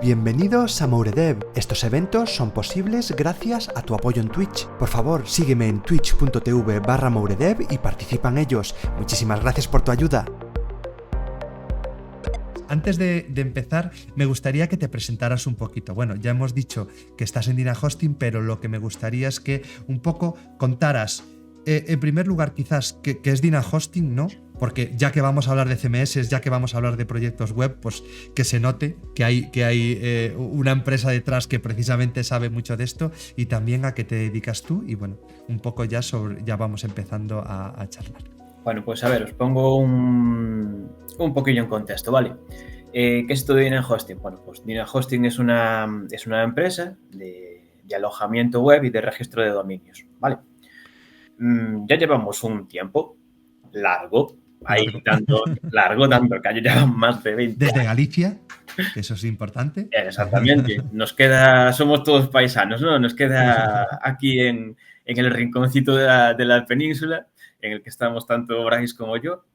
Bienvenidos a Mouredev. Estos eventos son posibles gracias a tu apoyo en Twitch. Por favor, sígueme en twitch.tv/Mouredev y participa en ellos. Muchísimas gracias por tu ayuda. Antes de empezar, me gustaría que te presentaras un poquito. Bueno, ya hemos dicho que estás en DynaHosting, pero lo que me gustaría es que un poco contaras, en primer lugar, quizás, qué es DynaHosting, ¿no? Porque ya que vamos a hablar de CMS, ya que vamos a hablar de proyectos web, pues que se note que hay una empresa detrás que precisamente sabe mucho de esto, y también a qué te dedicas tú, y bueno, un poco ya vamos empezando a charlar. Bueno, pues a ver, os pongo un poquillo en contexto, ¿vale? ¿Qué es esto de DynaHosting? Bueno, pues DynaHosting es una empresa de alojamiento web y de registro de dominios, ¿vale? Ya llevamos un tiempo largo, tanto que ya llevan más de 20 Desde años. Galicia, que eso es importante. Exactamente. Somos todos paisanos, ¿no? Nos queda aquí en el rinconcito de la península, en el que estamos tanto Brais como yo.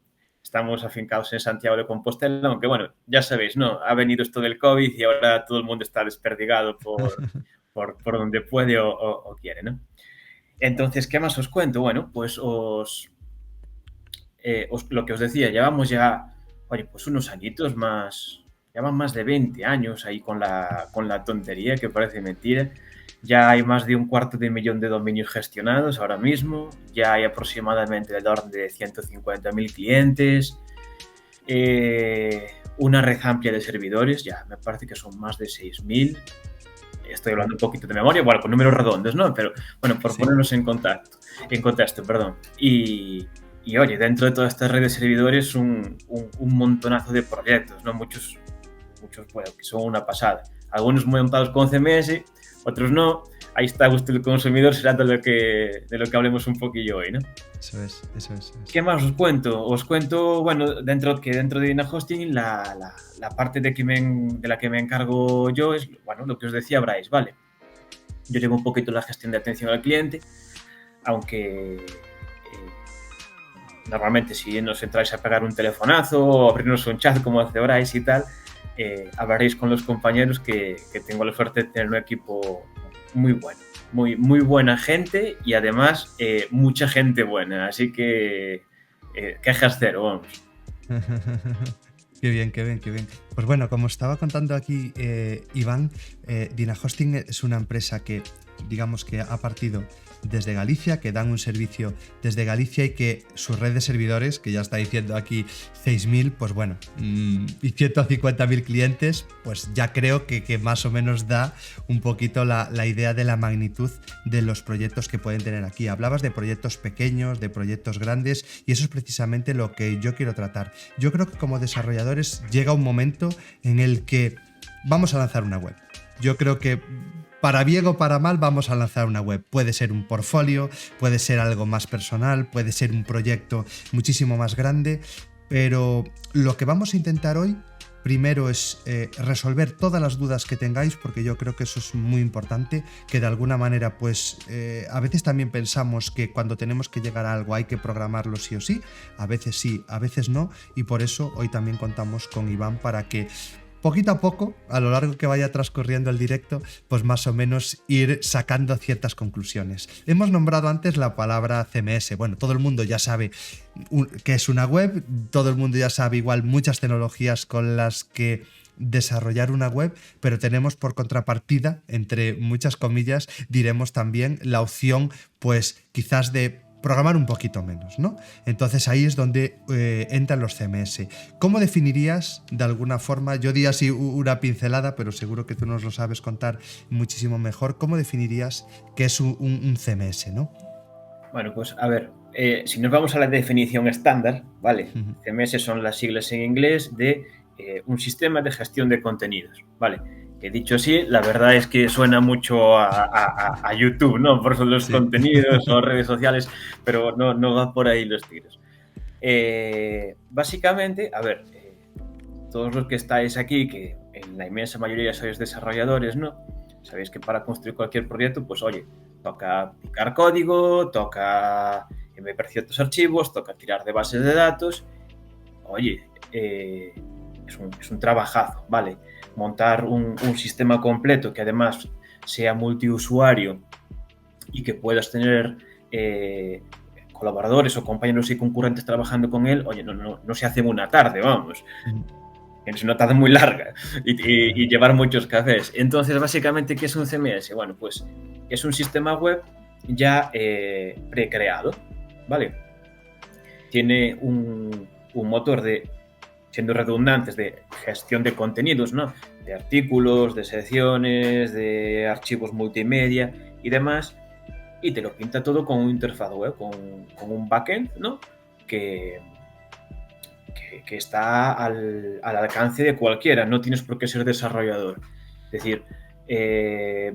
Estamos afincados en Santiago de Compostela, aunque bueno, ya sabéis, ¿no? Ha venido esto del COVID y ahora todo el mundo está desperdigado por donde puede o quiere, ¿no? Entonces, ¿qué más os cuento? Bueno, pues lo que os decía, llevamos ya, oye, pues unos añitos más, llevan más de 20 años ahí con la tontería, que parece mentira. Ya hay más de 250.000 de dominios gestionados ahora mismo, ya hay aproximadamente del orden de 150.000 clientes, una red amplia de servidores, ya me parece que son más de 6.000. Estoy hablando un poquito de memoria, bueno, con números redondos, ¿no? Pero bueno, por ponernos en contexto, perdón. Y oye, dentro de toda esta red de servidores un montonazo de proyectos, ¿no? Muchos, bueno, que son una pasada. Algunos montados con CMS, otros no. Ahí está a gusto el consumidor, será de lo que hablemos un poquillo hoy, ¿no? Eso es. ¿Qué más os cuento? Os cuento, bueno, dentro de DynaHosting, la parte de la que me encargo yo es, bueno, lo que os decía Brais, ¿vale? Yo llevo un poquito la gestión de atención al cliente, aunque normalmente si nos entráis a pegar un telefonazo o abrirnos un chat como hace Brais y tal, hablaréis con los compañeros que tengo la suerte de tener un equipo muy bueno. Muy buena gente y además mucha gente buena, así que quejas cero, vamos. Qué bien. Pues bueno, como estaba contando aquí Iván, DynaHosting es una empresa que, digamos que ha partido desde Galicia, que dan un servicio desde Galicia y que su red de servidores, que ya está diciendo aquí 6.000, pues bueno, y 150.000 clientes, pues ya creo que más o menos da un poquito la idea de la magnitud de los proyectos que pueden tener aquí. Hablabas de proyectos pequeños, de proyectos grandes, y eso es precisamente lo que yo quiero tratar. Yo creo que como desarrolladores llega un momento en el que vamos a lanzar una web. Yo creo que para bien o para mal vamos a lanzar una web. Puede ser un portfolio, puede ser algo más personal, puede ser un proyecto muchísimo más grande, pero lo que vamos a intentar hoy primero es resolver todas las dudas que tengáis, porque yo creo que eso es muy importante, que de alguna manera pues a veces también pensamos que cuando tenemos que llegar a algo hay que programarlo sí o sí, a veces no, y por eso hoy también contamos con Iván para que poquito a poco, a lo largo que vaya transcurriendo el directo, pues más o menos ir sacando ciertas conclusiones. Hemos nombrado antes la palabra CMS. Bueno, todo el mundo ya sabe qué es una web, todo el mundo ya sabe igual muchas tecnologías con las que desarrollar una web, pero tenemos por contrapartida, entre muchas comillas, diremos también la opción, pues quizás de programar un poquito menos, ¿no? Entonces ahí es donde entran los CMS. ¿Cómo definirías de alguna forma, yo di así una pincelada, pero seguro que tú nos lo sabes contar muchísimo mejor, ¿cómo definirías qué es un CMS, ¿no? Bueno, pues a ver, si nos vamos a la definición estándar, ¿vale? CMS son las siglas en inglés de un sistema de gestión de contenidos, ¿vale? Que dicho así, la verdad es que suena mucho a YouTube, ¿no? Por eso los contenidos o redes sociales, pero no va por ahí los tiros. Básicamente, a ver, todos los que estáis aquí, que en la inmensa mayoría sois desarrolladores, ¿no? Sabéis que para construir cualquier proyecto, pues oye, toca picar código, toca enviar ciertos archivos, toca tirar de bases de datos. Oye, es un trabajazo, ¿vale? montar un sistema completo que además sea multiusuario y que puedas tener colaboradores o compañeros y concurrentes trabajando con él, oye, no se hace en una tarde, vamos. Es una tarde muy larga y llevar muchos cafés. Entonces, básicamente, ¿qué es un CMS? Bueno, pues es un sistema web ya precreado, ¿vale? Tiene un motor de, siendo redundantes, de gestión de contenidos, ¿no? De artículos, de secciones, de archivos multimedia y demás, y te lo pinta todo con una interfaz web, con un backend, ¿no? Que está al alcance de cualquiera, no tienes por qué ser desarrollador. Es decir,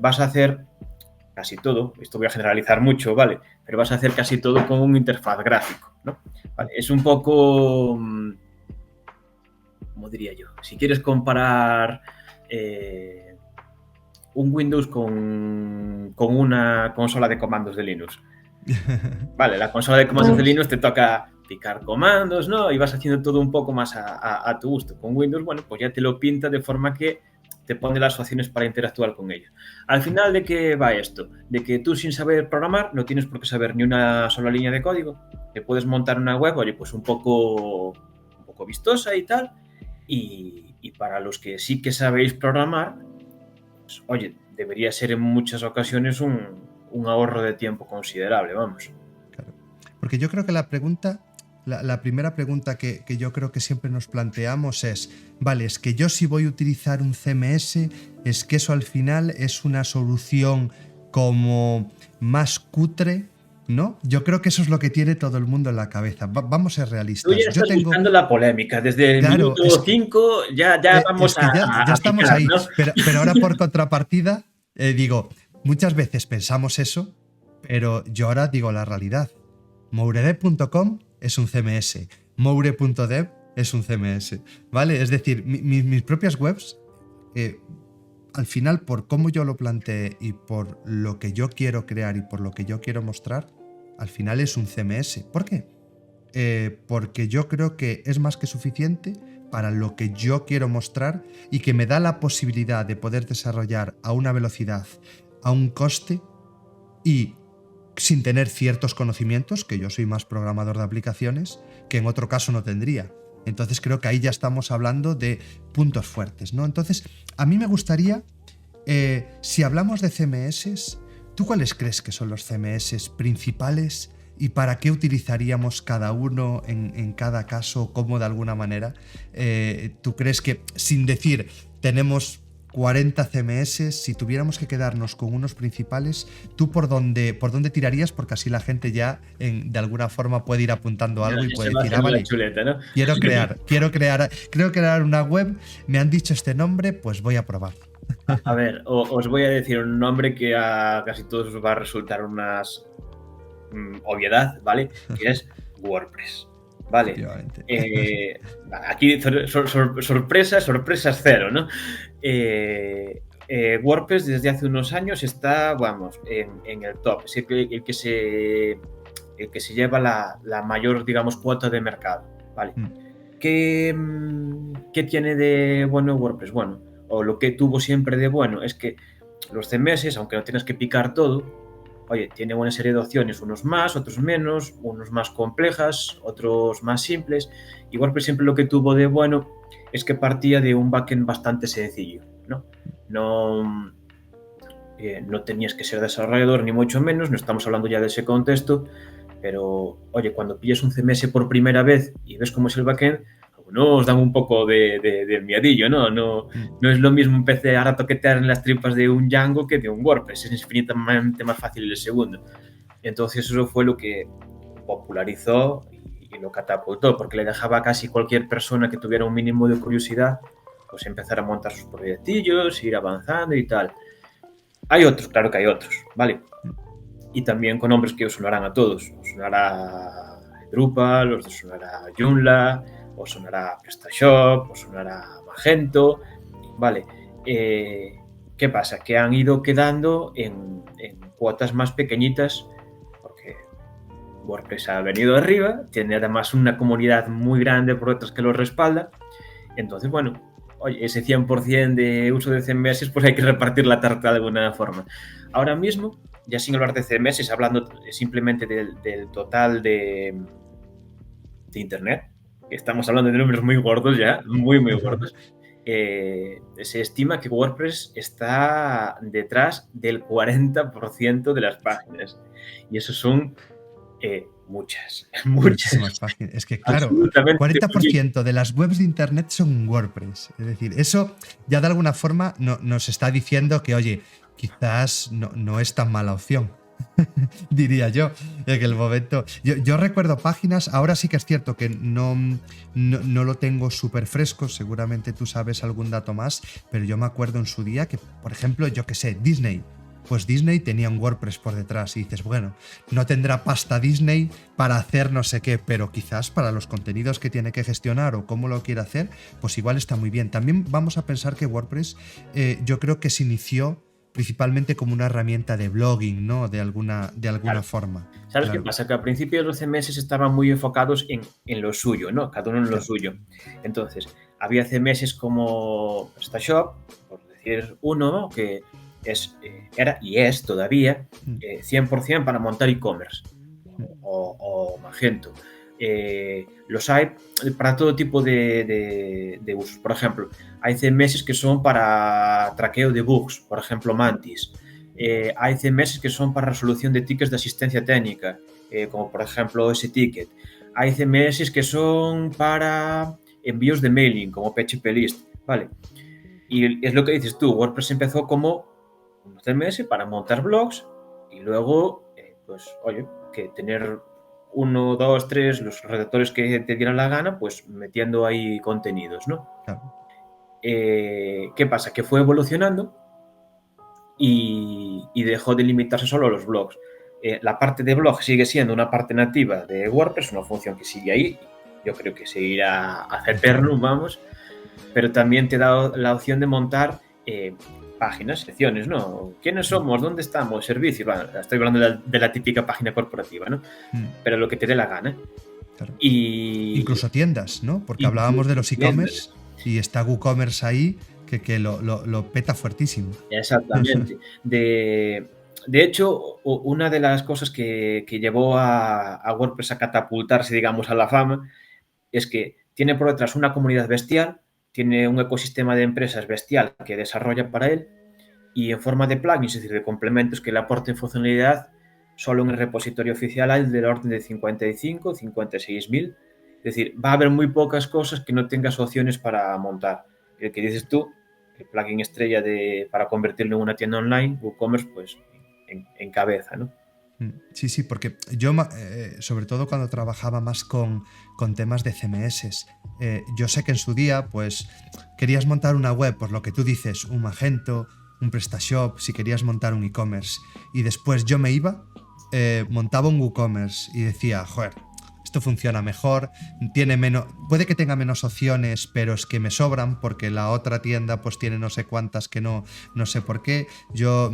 vas a hacer casi todo, esto voy a generalizar mucho, ¿vale? Pero vas a hacer casi todo con un interfaz gráfico, ¿no? Vale, es un poco, ¿cómo diría yo? Si quieres comparar un Windows con una consola de comandos de Linux. Vale, la consola de comandos de Linux te toca picar comandos, ¿no? Y vas haciendo todo un poco más a tu gusto. Con Windows, bueno, pues ya te lo pinta de forma que te pone las opciones para interactuar con ello. Al final, ¿de qué va esto? De que tú, sin saber programar, no tienes por qué saber ni una sola línea de código. Te puedes montar una web, oye, pues un poco vistosa y tal. Y para los que sí que sabéis programar, pues, oye, debería ser en muchas ocasiones un ahorro de tiempo considerable, vamos. Claro. Porque yo creo que la primera pregunta que yo creo que siempre nos planteamos es, vale, es que yo si voy a utilizar un CMS, es que eso al final es una solución como más cutre, ¿no? Yo creo que eso es lo que tiene todo el mundo en la cabeza. Vamos a ser realistas. Tú ya estás buscando la polémica. Desde el minuto 5 ya vamos ya estamos picar, ahí. ¿no? Pero ahora, por contrapartida, digo, muchas veces pensamos eso, pero yo ahora digo la realidad. Mouredev.com es un CMS. Moure.dev es un CMS. ¿Vale? Es decir, mis propias webs, al final, por cómo yo lo planteé y por lo que yo quiero crear y por lo que yo quiero mostrar, al final es un CMS. ¿Por qué? Porque yo creo que es más que suficiente para lo que yo quiero mostrar y que me da la posibilidad de poder desarrollar a una velocidad, a un coste y sin tener ciertos conocimientos, que yo soy más programador de aplicaciones, que en otro caso no tendría. Entonces creo que ahí ya estamos hablando de puntos fuertes, ¿no? Entonces, a mí me gustaría, si hablamos de CMS, ¿tú cuáles crees que son los CMS principales y para qué utilizaríamos cada uno en cada caso, cómo de alguna manera? ¿Tú crees que, sin decir, tenemos 40 CMS, si tuviéramos que quedarnos con unos principales, ¿tú por dónde tirarías? Porque así la gente ya de alguna forma puede ir apuntando algo y puede decir, vale, chuleta, ¿no? quiero crear una web, me han dicho este nombre, pues voy a probar. A ver, os voy a decir un nombre que a casi todos os va a resultar una obviedad, ¿vale? Que es WordPress. Vale. Aquí sorpresas cero, ¿no? WordPress desde hace unos años está, vamos, en el top. Es el que se lleva la mayor, digamos, cuota de mercado. Vale. ¿Qué tiene de bueno WordPress? Bueno, o lo que tuvo siempre de bueno es que los CMS, aunque no tienes que picar todo, oye, tiene una serie de opciones, unos más, otros menos, unos más complejas, otros más simples. Y WordPress siempre lo que tuvo de bueno es que partía de un backend bastante sencillo, ¿no? No tenías que ser desarrollador, ni mucho menos, no estamos hablando ya de ese contexto, pero, oye, cuando pillas un CMS por primera vez y ves cómo es el backend, nos dan un poco de miedillo, ¿no? No es lo mismo empezar a toquetear en las tripas de un Django que de un WordPress, es infinitamente más fácil el segundo. Entonces eso fue lo que popularizó y lo catapultó, porque le dejaba a casi cualquier persona que tuviera un mínimo de curiosidad, pues empezar a montar sus proyectillos, ir avanzando y tal. Hay otros, claro que hay otros, ¿vale? Y también con nombres que os sonarán a todos. Os sonará Drupal, os sonará Joomla, os sonará PrestaShop, os sonará Magento, ¿vale? ¿Qué pasa? Que han ido quedando en cuotas más pequeñitas porque WordPress ha venido arriba, tiene además una comunidad muy grande por detrás que lo respalda. Entonces, bueno, oye, ese 100% de uso de CMS, pues hay que repartir la tarta de alguna forma. Ahora mismo, ya sin hablar de CMS, hablando simplemente del total de Internet, estamos hablando de números muy gordos ya, muy, muy gordos. Se estima que WordPress está detrás del 40% de las páginas. Y eso son muchas. Muchísimas páginas. Es que, claro, Absolutamente 40% de las webs de Internet son WordPress. Es decir, eso ya de alguna forma nos está diciendo que, oye, quizás no es tan mala opción. Diría yo, en el momento. Yo recuerdo páginas, ahora sí que es cierto que no lo tengo súper fresco, seguramente tú sabes algún dato más, pero yo me acuerdo en su día que, por ejemplo, yo qué sé, Disney. Pues Disney tenía un WordPress por detrás y dices, bueno, no tendrá pasta Disney para hacer no sé qué, pero quizás para los contenidos que tiene que gestionar o cómo lo quiere hacer, pues igual está muy bien. También vamos a pensar que WordPress yo creo que se inició principalmente como una herramienta de blogging, ¿no? De alguna claro. forma. ¿Sabes Claro. qué pasa? Que al principio los CMS estaban muy enfocados en lo suyo, ¿no? Cada uno en lo suyo. Entonces, había CMS como PrestaShop, por decir uno, ¿no? Que era y es todavía 100% para montar e-commerce o Magento. Los hay para todo tipo de usos. Por ejemplo, hay CMS que son para traqueo de bugs, por ejemplo, Mantis. Hay CMS que son para resolución de tickets de asistencia técnica, como por ejemplo OS-Ticket. Hay CMS que son para envíos de mailing, como PHPList. Vale. Y es lo que dices tú, WordPress empezó como un CMS para montar blogs y luego, pues, oye, que tener 1, 2, 3, los redactores que te dieran la gana, pues metiendo ahí contenidos, ¿no? Claro. ¿Qué pasa? Que fue evolucionando y dejó de limitarse solo a los blogs. La parte de blog sigue siendo una parte nativa de WordPress, una función que sigue ahí, yo creo que seguirá ad eternum, vamos, pero también te da la opción de montar páginas, secciones, ¿no? ¿Quiénes somos? ¿Dónde estamos? Servicios. Bueno, estoy hablando de la típica página corporativa, ¿no? Pero lo que te dé la gana. Claro. Y incluso tiendas, ¿no? Porque hablábamos de los e-commerce y está WooCommerce ahí que lo peta fuertísimo. Exactamente. De hecho, una de las cosas que llevó a WordPress a catapultarse, digamos, a la fama es que tiene por detrás una comunidad bestial, tiene un ecosistema de empresas bestial que desarrolla para él y en forma de plugins, es decir, de complementos que le aporten funcionalidad, solo en el repositorio oficial hay del orden de 55, 56.000. Es decir, va a haber muy pocas cosas que no tengas opciones para montar. El que dices tú, el plugin estrella para convertirlo en una tienda online, WooCommerce, pues en cabeza, ¿no? Sí, porque yo, sobre todo cuando trabajaba más con temas de CMS, yo sé que en su día, pues, querías montar una web, por lo que tú dices, un Magento, un PrestaShop, si querías montar un e-commerce, y después yo me iba, montaba un WooCommerce y decía, joder, esto funciona mejor, puede que tenga menos opciones, pero es que me sobran porque la otra tienda pues tiene no sé cuántas que no sé por qué. Yo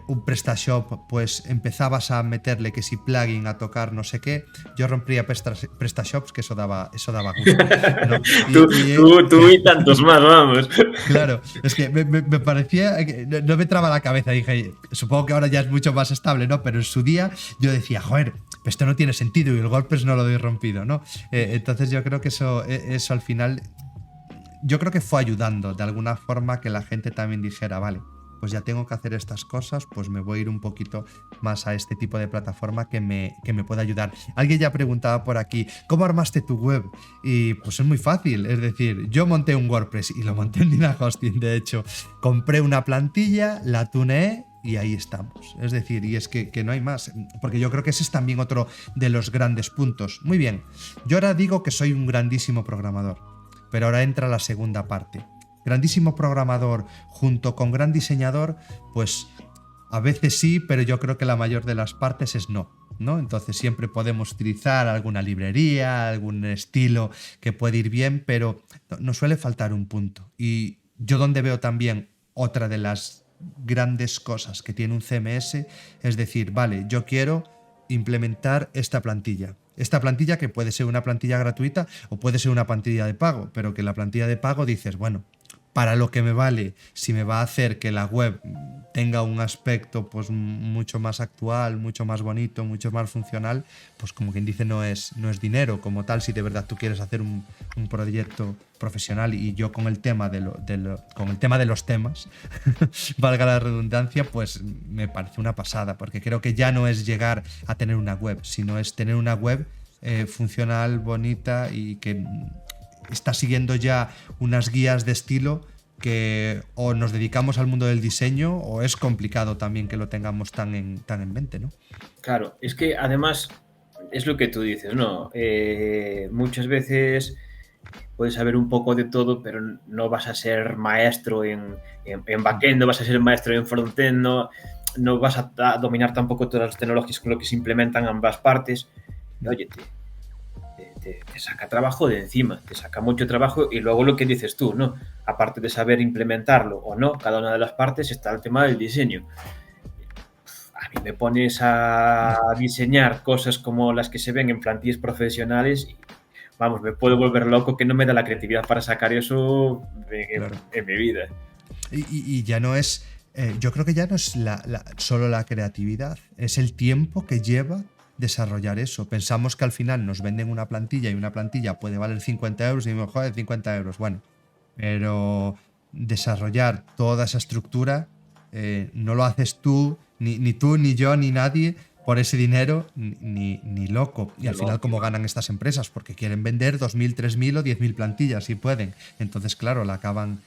un PrestaShop, pues empezabas a meterle que si plugin a tocar no sé qué, yo rompía PrestaShops, que eso daba gusto, ¿no? Tú y tantos más, vamos. Claro, es que me parecía, no me entraba a la cabeza, dije, supongo que ahora ya es mucho más estable, ¿no? Pero en su día yo decía, joder, esto no tiene sentido y el WordPress no lo doy rompido, ¿no? Entonces yo creo que eso al final, yo creo que fue ayudando de alguna forma que la gente también dijera, vale, pues ya tengo que hacer estas cosas, pues me voy a ir un poquito más a este tipo de plataforma que me pueda ayudar. Alguien ya preguntaba por aquí, ¿cómo armaste tu web? Y pues es muy fácil, es decir, yo monté un WordPress y lo monté en Dynahosting, de hecho, compré una plantilla, la tuneé y ahí estamos. Es decir, y es que no hay más, porque yo creo que ese es también otro de los grandes puntos. Muy bien, yo ahora digo que soy un grandísimo programador, pero ahora entra la segunda parte. Grandísimo programador junto con gran diseñador, pues a veces sí, pero yo creo que la mayor de las partes es no, ¿no? Entonces siempre podemos utilizar alguna librería, algún estilo que puede ir bien, pero nos suele faltar un punto. Y yo donde veo también otra de las grandes cosas que tiene un CMS es decir, vale, yo quiero implementar esta plantilla. esta plantilla que puede ser una plantilla gratuita o puede ser una plantilla de pago, pero que la plantilla de pago dices, bueno, para lo que me vale, si me va a hacer que la web tenga un aspecto pues mucho más actual, mucho más bonito, mucho más funcional, pues como quien dice no es dinero como tal, si de verdad tú quieres hacer un proyecto profesional. Y yo con el tema con el tema de los temas, valga la redundancia, pues me parece una pasada, porque creo que ya no es llegar a tener una web, sino es tener una web funcional, bonita y que está siguiendo ya unas guías de estilo que o nos dedicamos al mundo del diseño o es complicado también que lo tengamos tan en mente, ¿no? Claro, es que además es lo que tú dices, ¿no? Muchas veces puedes saber un poco de todo, pero no vas a ser maestro en backend, no vas a ser maestro en frontend, no vas a dominar tampoco todas las tecnologías con lo que se implementan ambas partes. Y, oye, te saca trabajo de encima, te saca mucho trabajo y luego lo que dices tú, ¿no? Aparte de saber implementarlo o no, cada una de las partes está el tema del diseño. A mí me pones a diseñar cosas como las que se ven en plantillas profesionales y, vamos, me puedo volver loco que no me da la creatividad para sacar eso en mi vida. Y ya no es, yo creo que ya no es solo la creatividad, es el tiempo que lleva desarrollar eso. Pensamos que al final nos venden una plantilla y una plantilla puede valer 50 euros y decimos, joder, 50 euros, bueno, pero desarrollar toda esa estructura no lo haces tú, ni tú, ni yo, ni nadie por ese dinero, ni loco. Y al final, ¿cómo ganan estas empresas? Porque quieren vender 2.000, 3.000 o 10.000 plantillas si pueden. Entonces, claro, la acaban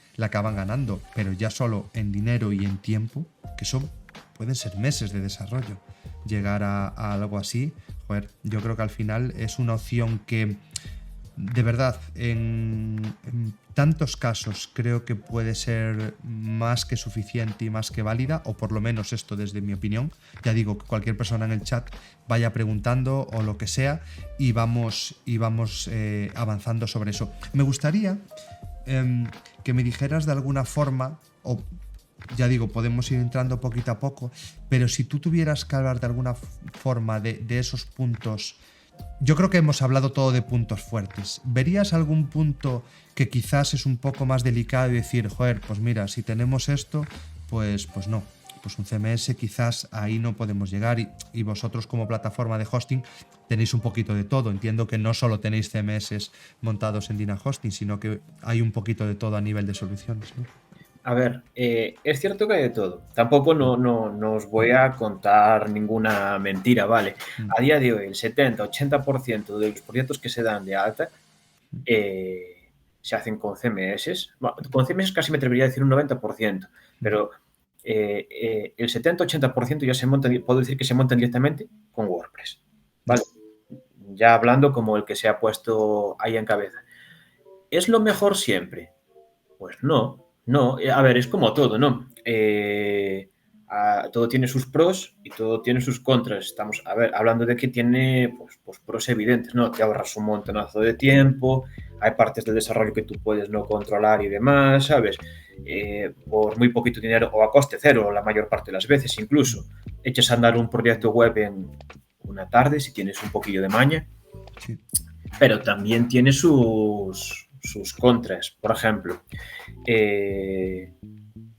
ganando, pero ya solo en dinero y en tiempo, que son pueden ser meses de desarrollo. Llegar a algo así, joder, yo creo que al final es una opción que, de verdad, en tantos casos creo que puede ser más que suficiente y más que válida, o por lo menos esto desde mi opinión. Ya digo, que cualquier persona en el chat vaya preguntando o lo que sea y vamos avanzando sobre eso. Me gustaría que me dijeras de alguna forma, o ya digo, podemos ir entrando poquito a poco, pero si tú tuvieras que hablar de alguna forma de esos puntos. Yo creo que hemos hablado todo de puntos fuertes. ¿Verías algún punto que quizás es un poco más delicado y decir, joder, pues mira, si tenemos esto, pues no. Pues un CMS quizás ahí no podemos llegar y vosotros como plataforma de hosting tenéis un poquito de todo. Entiendo que no solo tenéis CMS montados en DynaHosting, sino que hay un poquito de todo a nivel de soluciones, ¿no? A ver, es cierto que hay de todo. Tampoco no os voy a contar ninguna mentira, ¿vale? A día de hoy, el 70-80% de los proyectos que se dan de alta se hacen con CMS. Bueno, con CMS casi me atrevería a decir un 90%, pero el 70-80% ya se montan, puedo decir que se montan directamente con WordPress, ¿vale? Ya hablando como el que se ha puesto ahí en cabeza. ¿Es lo mejor siempre? Pues no. No, a ver, es como todo, ¿no? Todo tiene sus pros y todo tiene sus contras. Estamos, a ver, hablando de que tiene pues pros evidentes, ¿no? Te ahorras un montonazo de tiempo, hay partes del desarrollo que tú puedes no controlar y demás, ¿sabes? Por muy poquito dinero o a coste cero, la mayor parte de las veces incluso. Eches a andar un proyecto web en una tarde si tienes un poquillo de maña, sí. Pero también tiene sus contras. Por ejemplo,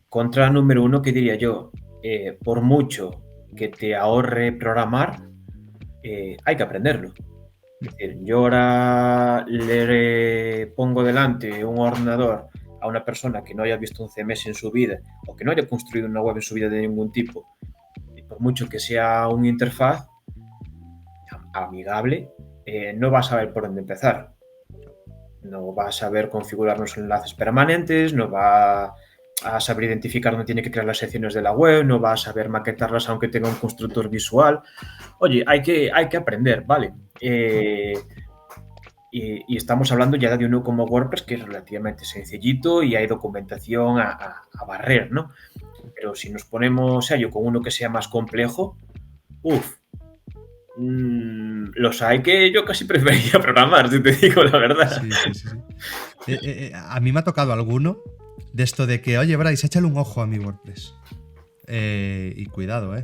contra número uno que diría yo, por mucho que te ahorre programar, hay que aprenderlo. Es decir, yo ahora le pongo delante un ordenador a una persona que no haya visto un CMS en su vida o que no haya construido una web en su vida de ningún tipo, y por mucho que sea una interfaz amigable, no va a saber por dónde empezar. No va a saber configurar los enlaces permanentes, no va a saber identificar dónde tiene que crear las secciones de la web, no va a saber maquetarlas aunque tenga un constructor visual. Oye, hay que aprender, ¿vale? Y estamos hablando ya de uno como WordPress que es relativamente sencillito y hay documentación a barrer, ¿no? Pero si nos ponemos serio con uno que sea más complejo, los hay que yo casi preferiría programar, si te digo la verdad. Sí. A mí me ha tocado alguno de esto de que, oye, Bryce, échale un ojo a mi WordPress. Y cuidado,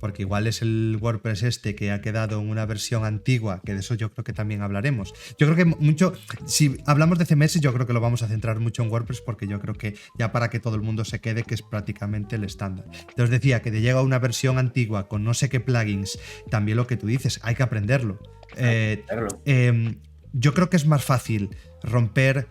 porque igual es el WordPress este que ha quedado en una versión antigua, que de eso yo creo que también hablaremos. Yo creo que mucho, si hablamos de CMS, yo creo que lo vamos a centrar mucho en WordPress, porque yo creo que ya para que todo el mundo se quede, que es prácticamente el estándar. Entonces decía que de llega una versión antigua con no sé qué plugins, también lo que tú dices, hay que aprenderlo. Yo creo que es más fácil romper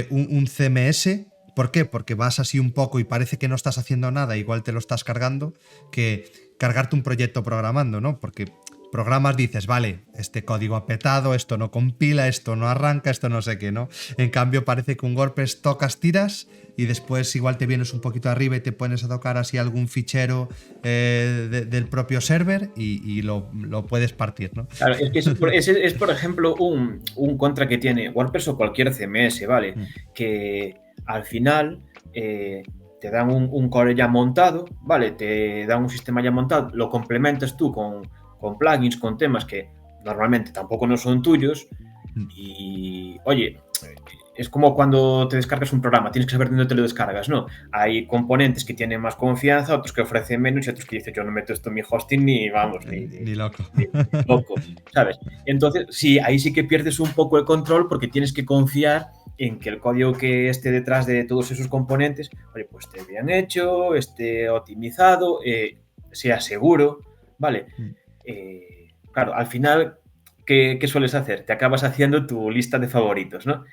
un CMS. ¿Por qué? Porque vas así un poco y parece que no estás haciendo nada, igual te lo estás cargando, que cargarte un proyecto programando, ¿no? Porque programas, dices, vale, este código apretado, esto no compila, esto no arranca, esto no sé qué, ¿no? En cambio, parece que un WordPress tocas, tiras y después igual te vienes un poquito arriba y te pones a tocar así algún fichero del propio server y lo puedes partir, ¿no? Claro, es que ese es, por ejemplo, un contra que tiene WordPress o cualquier CMS, ¿vale? Que al final te dan un core ya montado, ¿vale? Te dan un sistema ya montado, lo complementas tú con plugins, con temas que normalmente tampoco no son tuyos y, oye, es como cuando te descargas un programa, tienes que saber dónde te lo descargas, ¿no? Hay componentes que tienen más confianza, otros que ofrecen menos y otros que dicen, yo no meto esto en mi hosting ni, vamos, ni loco. Ni loco, ¿sabes? Entonces, sí, ahí sí que pierdes un poco el control porque tienes que confiar en que el código que esté detrás de todos esos componentes, oye, pues esté bien hecho, esté optimizado, sea seguro, ¿vale? Claro, al final, ¿qué sueles hacer? Te acabas haciendo tu lista de favoritos, ¿no?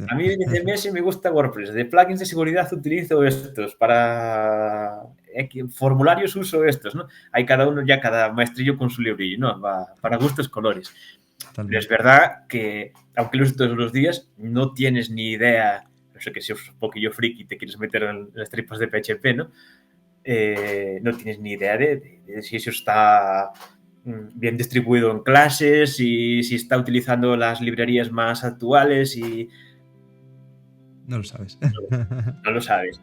A mí de CMS me gusta WordPress, de plugins de seguridad utilizo estos, para formularios uso estos, ¿no? Hay cada maestrillo con su librillo, ¿no? Para gustos colores. Pero es verdad que, aunque lo uses todos los días, no tienes ni idea, no sé, que si es un poquillo friki y te quieres meter en las tripas de PHP, ¿no? No tienes ni idea de si eso está bien distribuido en clases y si está utilizando las librerías más actuales y... No lo sabes. No lo sabes.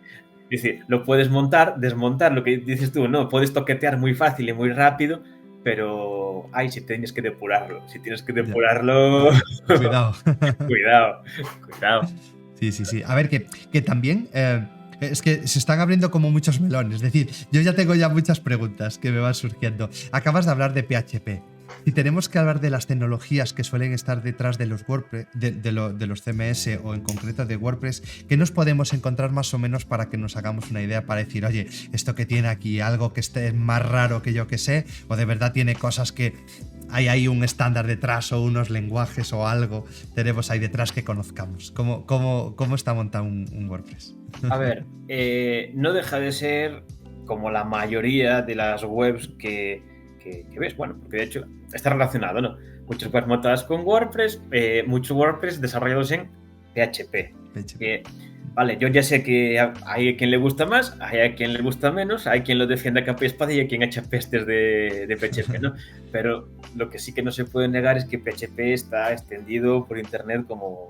Es decir, lo puedes montar, desmontar, lo que dices tú, ¿no? Puedes toquetear muy fácil y muy rápido, pero si tienes que depurarlo. Si tienes que depurarlo... Cuidado. Cuidado. Sí. A ver, que también... es que se están abriendo como muchos melones. Es decir, yo ya tengo muchas preguntas que me van surgiendo. Acabas de hablar de PHP. Si tenemos que hablar de las tecnologías que suelen estar detrás de los WordPress, de los CMS o en concreto de WordPress, ¿qué nos podemos encontrar más o menos para que nos hagamos una idea para decir, oye, esto que tiene aquí, algo que esté más raro que yo que sé, o de verdad tiene cosas que hay un estándar detrás o unos lenguajes o algo tenemos ahí detrás que conozcamos? ¿Cómo está montado un WordPress? A ver, no deja de ser como la mayoría de las webs que ves, bueno, porque de hecho está relacionado, ¿no? Muchas webs montadas con WordPress, muchos WordPress desarrollados en PHP. Vale, yo ya sé que hay a quien le gusta más, hay a quien le gusta menos, hay quien lo defiende a capa y espada y hay quien echa pestes de PHP, ¿no? Pero lo que sí que no se puede negar es que PHP está extendido por internet como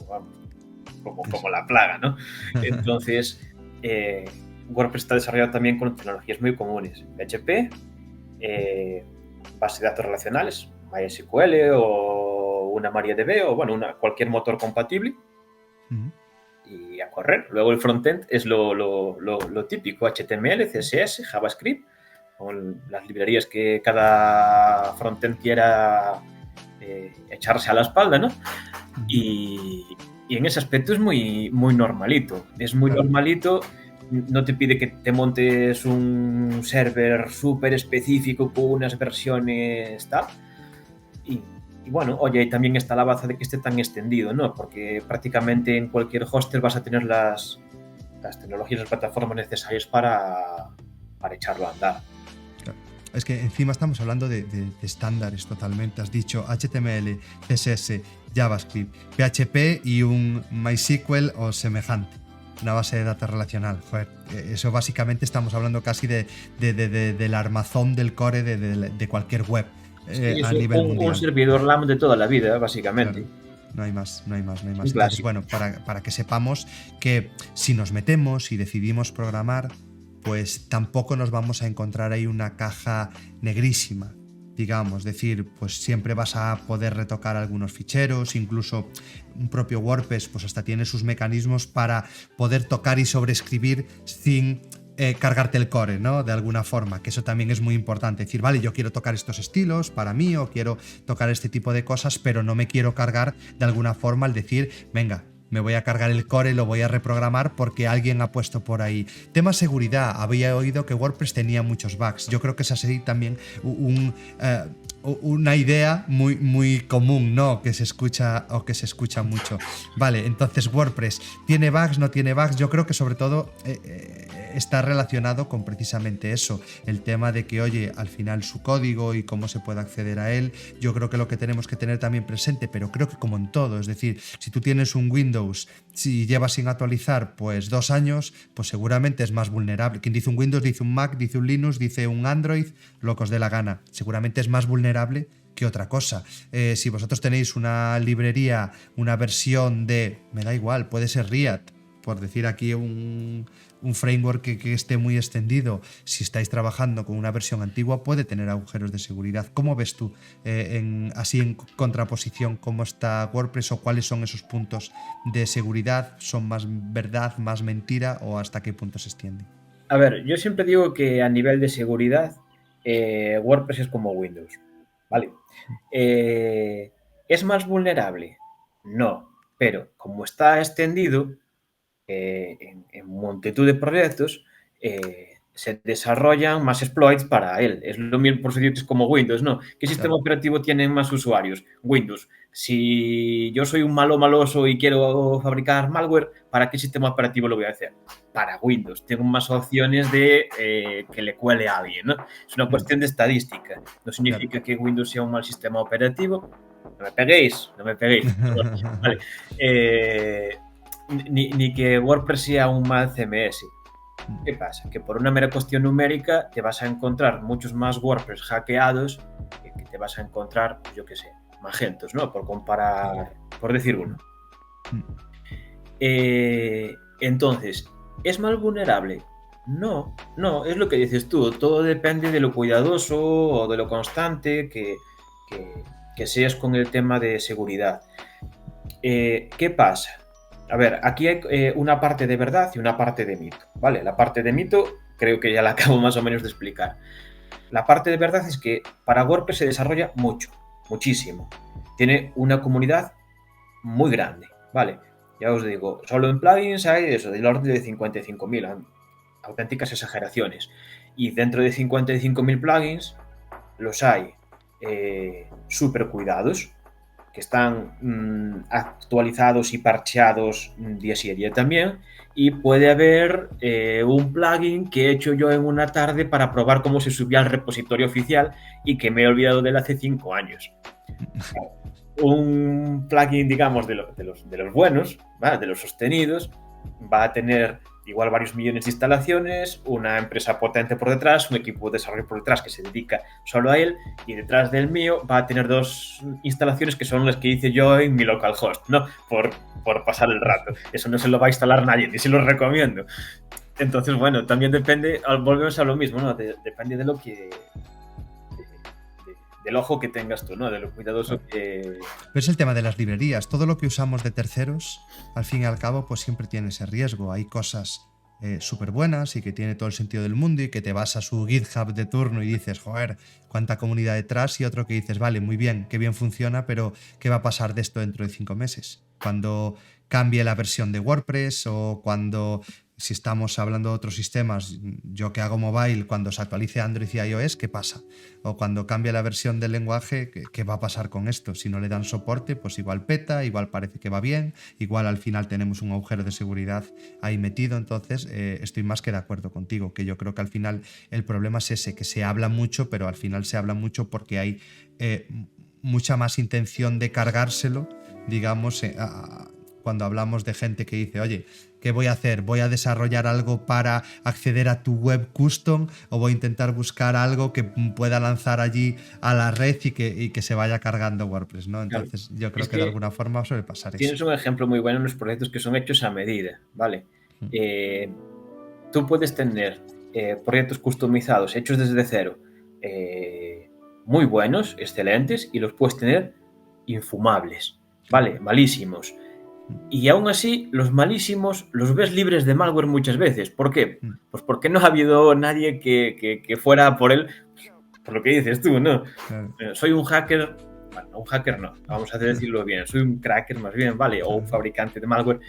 la plaga, ¿no? Entonces, WordPress está desarrollado también con tecnologías muy comunes. PHP, base de datos relacionales, MySQL o una MariaDB o, bueno, cualquier motor compatible. Y a correr. Luego el frontend es lo típico, HTML, CSS, JavaScript, con las librerías que cada frontend quiera echarse a la espalda, ¿no? Y en ese aspecto es muy, muy normalito. Es muy normalito. No te pide que te montes un server súper específico con unas versiones tal. Y bueno, oye, también está la baza de que esté tan extendido, ¿no? Porque prácticamente en cualquier hostel vas a tener las tecnologías, las plataformas necesarias para echarlo a andar. Claro. Es que encima estamos hablando de estándares totalmente. Has dicho HTML, CSS, JavaScript, PHP y un MySQL o semejante. Una base de datos relacional. Joder, eso básicamente estamos hablando casi del armazón del core de cualquier web. A nivel mundial. Un servidor LAMP de toda la vida, básicamente. Claro. No hay más. Entonces, bueno, para que sepamos que si nos metemos y decidimos programar, pues tampoco nos vamos a encontrar ahí una caja negrísima, digamos. Es decir, pues siempre vas a poder retocar algunos ficheros, incluso un propio WordPress pues hasta tiene sus mecanismos para poder tocar y sobreescribir sin cargarte el core, ¿no? De alguna forma, que eso también es muy importante. Decir, vale, yo quiero tocar estos estilos para mí o quiero tocar este tipo de cosas, pero no me quiero cargar de alguna forma al decir, venga, me voy a cargar el core, lo voy a reprogramar porque alguien ha puesto por ahí. Tema seguridad, había oído que WordPress tenía muchos bugs. Yo creo que esa sería también una idea muy, muy común, ¿no? Que se escucha o que se escucha mucho. Vale, entonces WordPress, ¿tiene bugs? ¿No tiene bugs? Yo creo que sobre todo está relacionado con precisamente eso, el tema de que, oye, al final su código y cómo se puede acceder a él, yo creo que lo que tenemos que tener también presente, pero creo que como en todo, es decir, si tú tienes un Windows, si llevas sin actualizar pues 2 años, pues seguramente es más vulnerable. Quien dice un Windows, dice un Mac, dice un Linux, dice un Android, lo que os dé la gana. Seguramente es más vulnerable que otra cosa. Si vosotros tenéis una librería, una versión de, me da igual, puede ser React, por decir aquí un framework que esté muy extendido, si estáis trabajando con una versión antigua puede tener agujeros de seguridad. ¿Cómo ves tú, así en contraposición, cómo está WordPress o cuáles son esos puntos de seguridad? ¿Son más verdad, más mentira o hasta qué punto se extiende? A ver, yo siempre digo que a nivel de seguridad, WordPress es como Windows, ¿vale? ¿Es más vulnerable? No, pero como está extendido en multitud de proyectos, se desarrollan más exploits para él. Es lo mismo, por decir, es como Windows, ¿no? ¿Qué sistema Claro. operativo tienen más usuarios? Windows. Si yo soy un maloso y quiero fabricar malware, ¿para qué sistema operativo lo voy a hacer? Para Windows. Tengo más opciones de que le cuele a alguien, ¿no? Es una cuestión de estadística. No Claro. significa que Windows sea un mal sistema operativo. No me peguéis, no me peguéis. Vale. Ni que WordPress sea un mal CMS. ¿Qué pasa? Que por una mera cuestión numérica te vas a encontrar muchos más WordPress hackeados que te vas a encontrar, pues yo qué sé, Magentos, ¿no? Por comparar, por decir uno. Entonces, ¿es más vulnerable? No, no, es lo que dices tú. Todo depende de lo cuidadoso o de lo constante que seas con el tema de seguridad. ¿Qué pasa? A ver, aquí hay una parte de verdad y una parte de mito, ¿vale? La parte de mito creo que ya la acabo más o menos de explicar. La parte de verdad es que para WordPress se desarrolla mucho, muchísimo. Tiene una comunidad muy grande, ¿vale? Ya os digo, solo en plugins hay eso, del orden de 55.000, auténticas exageraciones. Y dentro de 55.000 plugins los hay súper cuidados, que están actualizados y parcheados día sí día también, y puede haber un plugin que he hecho yo en una tarde para probar cómo se subía al repositorio oficial y que me he olvidado de él hace 5 años. Un plugin, digamos, de los buenos, ¿vale? De los sostenidos, va a tener igual varios millones de instalaciones, una empresa potente por detrás, un equipo de desarrollo por detrás que se dedica solo a él, y detrás del mío va a tener 2 instalaciones que son las que hice yo en mi localhost, ¿no? Por pasar el rato. Eso no se lo va a instalar nadie, ni se lo recomiendo. Entonces, bueno, también depende, volvemos a lo mismo, ¿no? Depende de lo que... del ojo que tengas tú, ¿no? De lo cuidadoso que... Pero es el tema de las librerías. Todo lo que usamos de terceros, al fin y al cabo, pues siempre tiene ese riesgo. Hay cosas súper buenas y que tiene todo el sentido del mundo y que te vas a su GitHub de turno y dices, joder, cuánta comunidad detrás, y otro que dices, vale, muy bien, qué bien funciona, pero ¿qué va a pasar de esto dentro de 5 meses? Cuando cambie la versión de WordPress o cuando, si estamos hablando de otros sistemas, yo que hago mobile, cuando se actualice Android y iOS, ¿qué pasa? O cuando cambie la versión del lenguaje, ¿qué va a pasar con esto? Si no le dan soporte, pues igual peta, igual parece que va bien, igual al final tenemos un agujero de seguridad ahí metido. Entonces estoy más que de acuerdo contigo, que yo creo que al final el problema es ese, que se habla mucho, pero al final se habla mucho porque hay mucha más intención de cargárselo, digamos, cuando hablamos de gente que dice, oye, ¿qué voy a hacer? ¿Voy a desarrollar algo para acceder a tu web custom o voy a intentar buscar algo que pueda lanzar allí a la red y que se vaya cargando WordPress, ¿no? Entonces yo creo que de alguna forma suele pasar eso. Tienes un ejemplo muy bueno en los proyectos que son hechos a medida, ¿vale? Tú puedes tener proyectos customizados hechos desde cero, muy buenos, excelentes, y los puedes tener infumables, ¿vale? Malísimos. Y aún así, los malísimos los ves libres de malware muchas veces. ¿Por qué? Pues porque no ha habido nadie que fuera por él, por lo que dices tú, ¿no? Claro. Soy un hacker, bueno, un hacker no, vamos a decirlo bien, soy un cracker más bien, ¿vale? O un fabricante de malware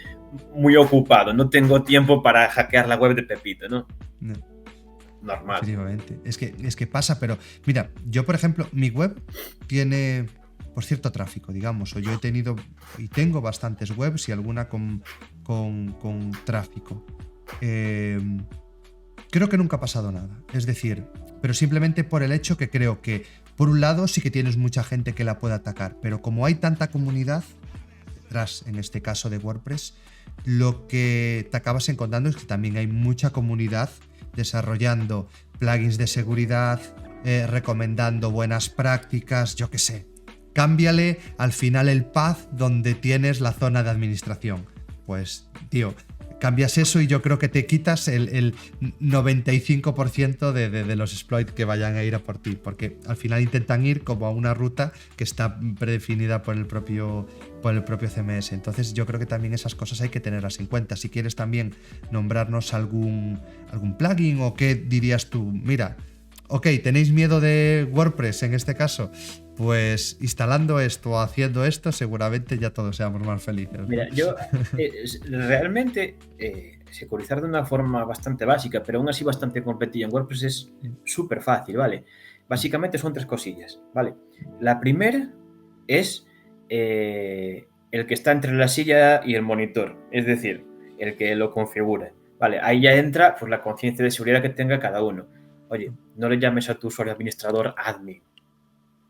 muy ocupado, no tengo tiempo para hackear la web de Pepito, ¿no? No. Normal. Efectivamente. Es que pasa, pero mira, yo por ejemplo, mi web tiene pues cierto tráfico, digamos, o yo he tenido y tengo bastantes webs y alguna con tráfico. Creo que nunca ha pasado nada, es decir, pero simplemente por el hecho que creo que, por un lado, sí que tienes mucha gente que la puede atacar, pero como hay tanta comunidad detrás, en este caso de WordPress, lo que te acabas encontrando es que también hay mucha comunidad desarrollando plugins de seguridad, recomendando buenas prácticas, yo qué sé. Cámbiale al final el path donde tienes la zona de administración. Pues, tío, cambias eso y yo creo que te quitas el 95% de los exploits que vayan a ir a por ti, porque al final intentan ir como a una ruta que está predefinida por el propio CMS. Entonces yo creo que también esas cosas hay que tenerlas en cuenta. Si quieres también nombrarnos algún plugin, o qué dirías tú, mira, ok, tenéis miedo de WordPress en este caso, pues instalando esto o haciendo esto seguramente ya todos seamos más felices, ¿no? Mira, yo realmente securizar de una forma bastante básica, pero aún así bastante completilla en WordPress es súper fácil, ¿vale? Básicamente son 3 cosillas, ¿vale? La primera es el que está entre la silla y el monitor, es decir, el que lo configura, ¿vale? Ahí ya entra pues la conciencia de seguridad que tenga cada uno. Oye, no le llames a tu usuario administrador admin,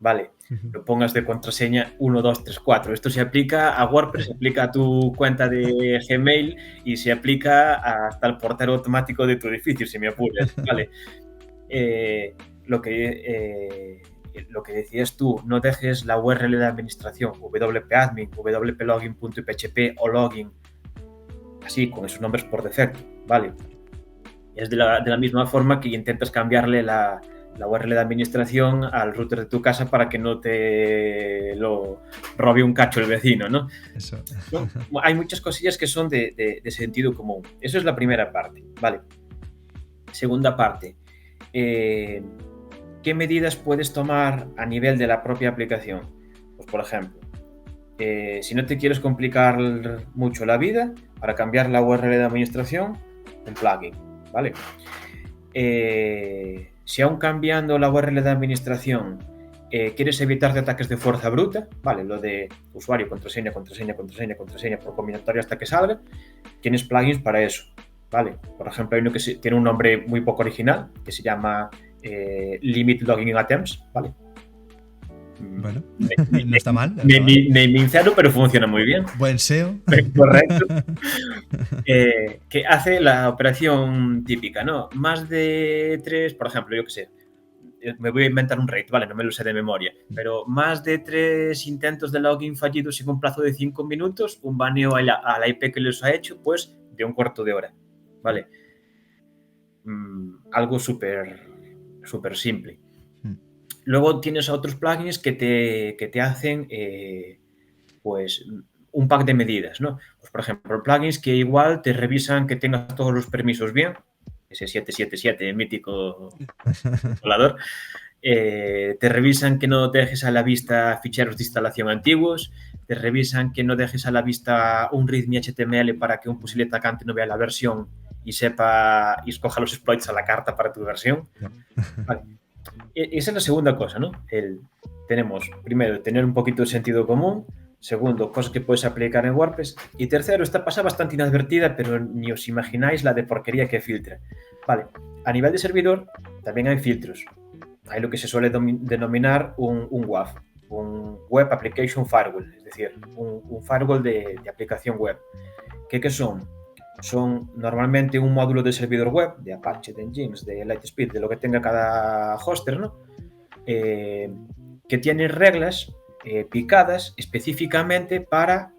¿vale? Lo pongas de contraseña 1, 2, 3, 4. Esto se aplica a WordPress, se aplica a tu cuenta de Gmail y se aplica hasta el portero automático de tu edificio, si me apuras, ¿vale? Lo que decías tú, no dejes la URL de administración, wp-admin, wp-login.php o login, así, con esos nombres por defecto, ¿vale? Es de la misma forma que intentas cambiarle la URL de administración al router de tu casa para que no te lo robe un cacho el vecino, ¿no? Eso. ¿No? Hay muchas cosillas que son de sentido común. Eso es la primera parte, ¿vale? Segunda parte, ¿qué medidas puedes tomar a nivel de la propia aplicación? Pues, por ejemplo, si no te quieres complicar mucho la vida, para cambiar la URL de administración, un plugin, ¿vale? Si aún cambiando la URL de administración quieres evitar de ataques de fuerza bruta, ¿vale? Lo de usuario, contraseña, contraseña, contraseña, contraseña por combinatorio hasta que salga, tienes plugins para eso, ¿vale? Por ejemplo, hay uno que tiene un nombre muy poco original, que se llama Limit Login Attempts, ¿vale? Bueno, no está mal. Naming cero, pero funciona muy bien. Buen SEO. Correcto. Que hace la operación típica, ¿no? Más de 3, por ejemplo, yo qué sé, me voy a inventar un rate, ¿vale? No me lo sé de memoria, pero más de 3 intentos de login fallidos en un plazo de 5 minutos, un baneo a la IP que les ha hecho, pues, de un cuarto de hora, ¿vale? Algo súper simple. Luego tienes otros plugins que te hacen, pues, un pack de medidas, ¿no? Pues, por ejemplo, plugins que igual te revisan que tengas todos los permisos bien, ese 777 mítico controlador, te revisan que no dejes a la vista ficheros de instalación antiguos, te revisan que no dejes a la vista un readme HTML para que un posible atacante no vea la versión y sepa y escoja los exploits a la carta para tu versión. Vale. Esa es la segunda cosa, ¿no? Tenemos, primero, tener un poquito de sentido común. Segundo, cosas que puedes aplicar en WordPress. Y tercero, esta pasa bastante inadvertida, pero ni os imagináis la de porquería que filtra. Vale, a nivel de servidor también hay filtros. Hay lo que se suele denominar un WAF, un Web Application Firewall, es decir, un firewall de aplicación web. ¿Qué son? Son normalmente un módulo de servidor web, de Apache, de Nginx, de Lightspeed, de lo que tenga cada hoster, ¿no? Que tiene reglas picadas específicamente para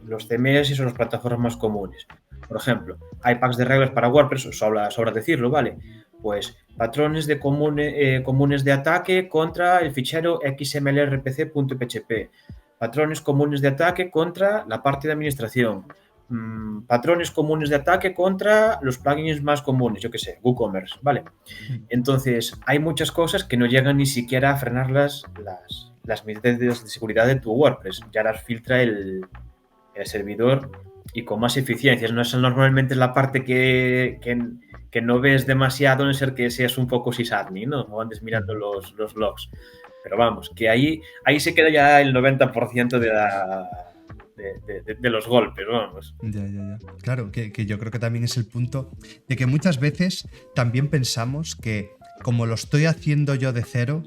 los CMS o las plataformas más comunes. Por ejemplo, hay packs de reglas para WordPress, sobra decirlo, ¿vale? Pues patrones de comunes de ataque contra el fichero xmlrpc.php, patrones comunes de ataque contra la parte de administración, patrones comunes de ataque contra los plugins más comunes, yo qué sé, WooCommerce, ¿vale? Entonces, hay muchas cosas que no llegan ni siquiera a frenar las medidas de seguridad de tu WordPress. Ya las filtra el servidor y con más eficiencias. No es normalmente la parte que no ves demasiado, a no ser que seas un poco sysadmin, ¿no? O andes mirando los logs. Pero vamos, que ahí se queda ya el 90% de los golpes, vamos. Ya. Claro, que yo creo que también es el punto de que muchas veces también pensamos que como lo estoy haciendo yo de cero,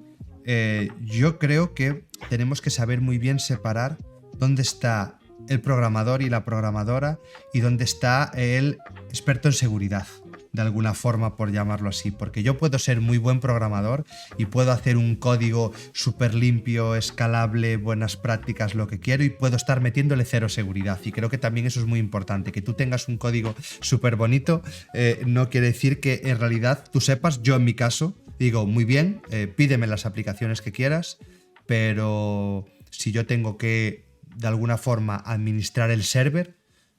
yo creo que tenemos que saber muy bien separar dónde está el programador y la programadora y dónde está el experto en seguridad, de alguna forma, por llamarlo así, porque yo puedo ser muy buen programador y puedo hacer un código súper limpio, escalable, buenas prácticas, lo que quiero, y puedo estar metiéndole cero seguridad, y creo que también eso es muy importante, que tú tengas un código súper bonito no quiere decir que en realidad tú sepas. Yo en mi caso digo, muy bien, pídeme las aplicaciones que quieras, pero si yo tengo que de alguna forma administrar el server,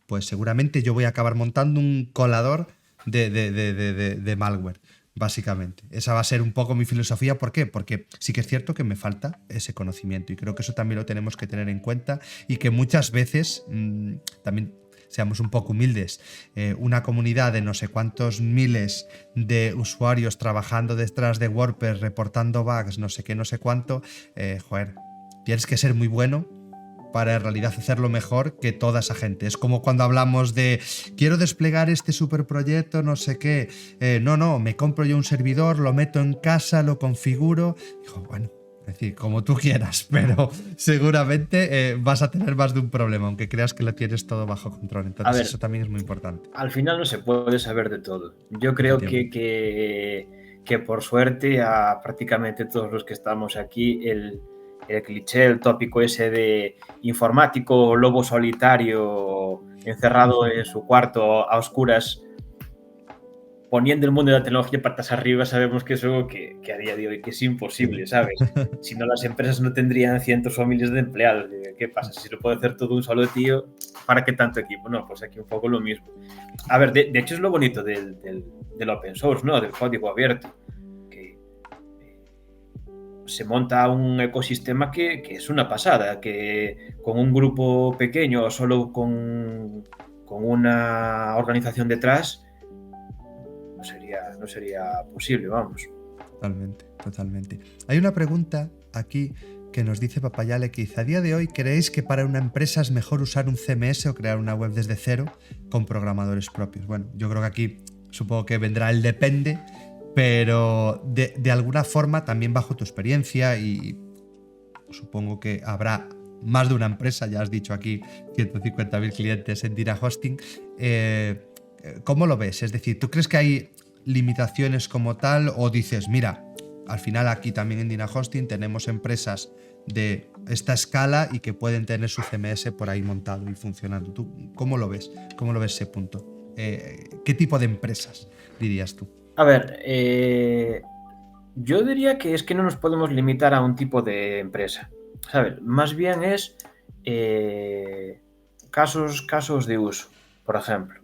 pues seguramente yo voy a acabar montando un colador de malware, básicamente. Esa va a ser un poco mi filosofía. ¿Por qué? Porque sí que es cierto que me falta ese conocimiento, y creo que eso también lo tenemos que tener en cuenta, y que muchas veces también seamos un poco humildes. Una comunidad de no sé cuántos miles de usuarios trabajando detrás de WordPress, reportando bugs, no sé qué, no sé cuánto, tienes que ser muy bueno para en realidad hacerlo mejor que toda esa gente. Es como cuando hablamos de quiero desplegar este superproyecto, no sé qué. No, me compro yo un servidor, lo meto en casa, lo configuro. Digo, bueno, es decir, como tú quieras, pero seguramente vas a tener más de un problema, aunque creas que lo tienes todo bajo control. Entonces eso también es muy importante. Al final no se puede saber de todo. Yo creo que por suerte a prácticamente todos los que estamos aquí, el cliché, el tópico ese de informático, lobo solitario, encerrado en su cuarto a oscuras, poniendo el mundo de la tecnología patas arriba, sabemos que es algo que a día de hoy que es imposible, ¿sabes? Si no, las empresas no tendrían cientos o miles de empleados. ¿Qué pasa? Si lo puede hacer todo un solo tío, ¿para qué tanto equipo? No, pues aquí un poco lo mismo. A ver, de hecho es lo bonito del open source, ¿no? Del código abierto. Se monta un ecosistema que es una pasada, que con un grupo pequeño o solo con una organización detrás no sería posible, vamos. Totalmente. Hay una pregunta aquí que nos dice Papayale, que dice: a día de hoy, ¿creéis que para una empresa es mejor usar un CMS o crear una web desde cero con programadores propios? Bueno, yo creo que aquí supongo que vendrá el depende, pero de alguna forma, también bajo tu experiencia, y supongo que habrá más de una empresa, ya has dicho aquí 150.000 clientes en DynaHosting, ¿cómo lo ves? Es decir, ¿tú crees que hay limitaciones como tal, o dices, mira, al final aquí también en DynaHosting tenemos empresas de esta escala y que pueden tener su CMS por ahí montado y funcionando? ¿Tú cómo lo ves? ¿Cómo lo ves ese punto? ¿Qué tipo de empresas dirías tú? A ver, yo diría que es que no nos podemos limitar a un tipo de empresa, ¿sabes? Más bien es casos de uso, por ejemplo.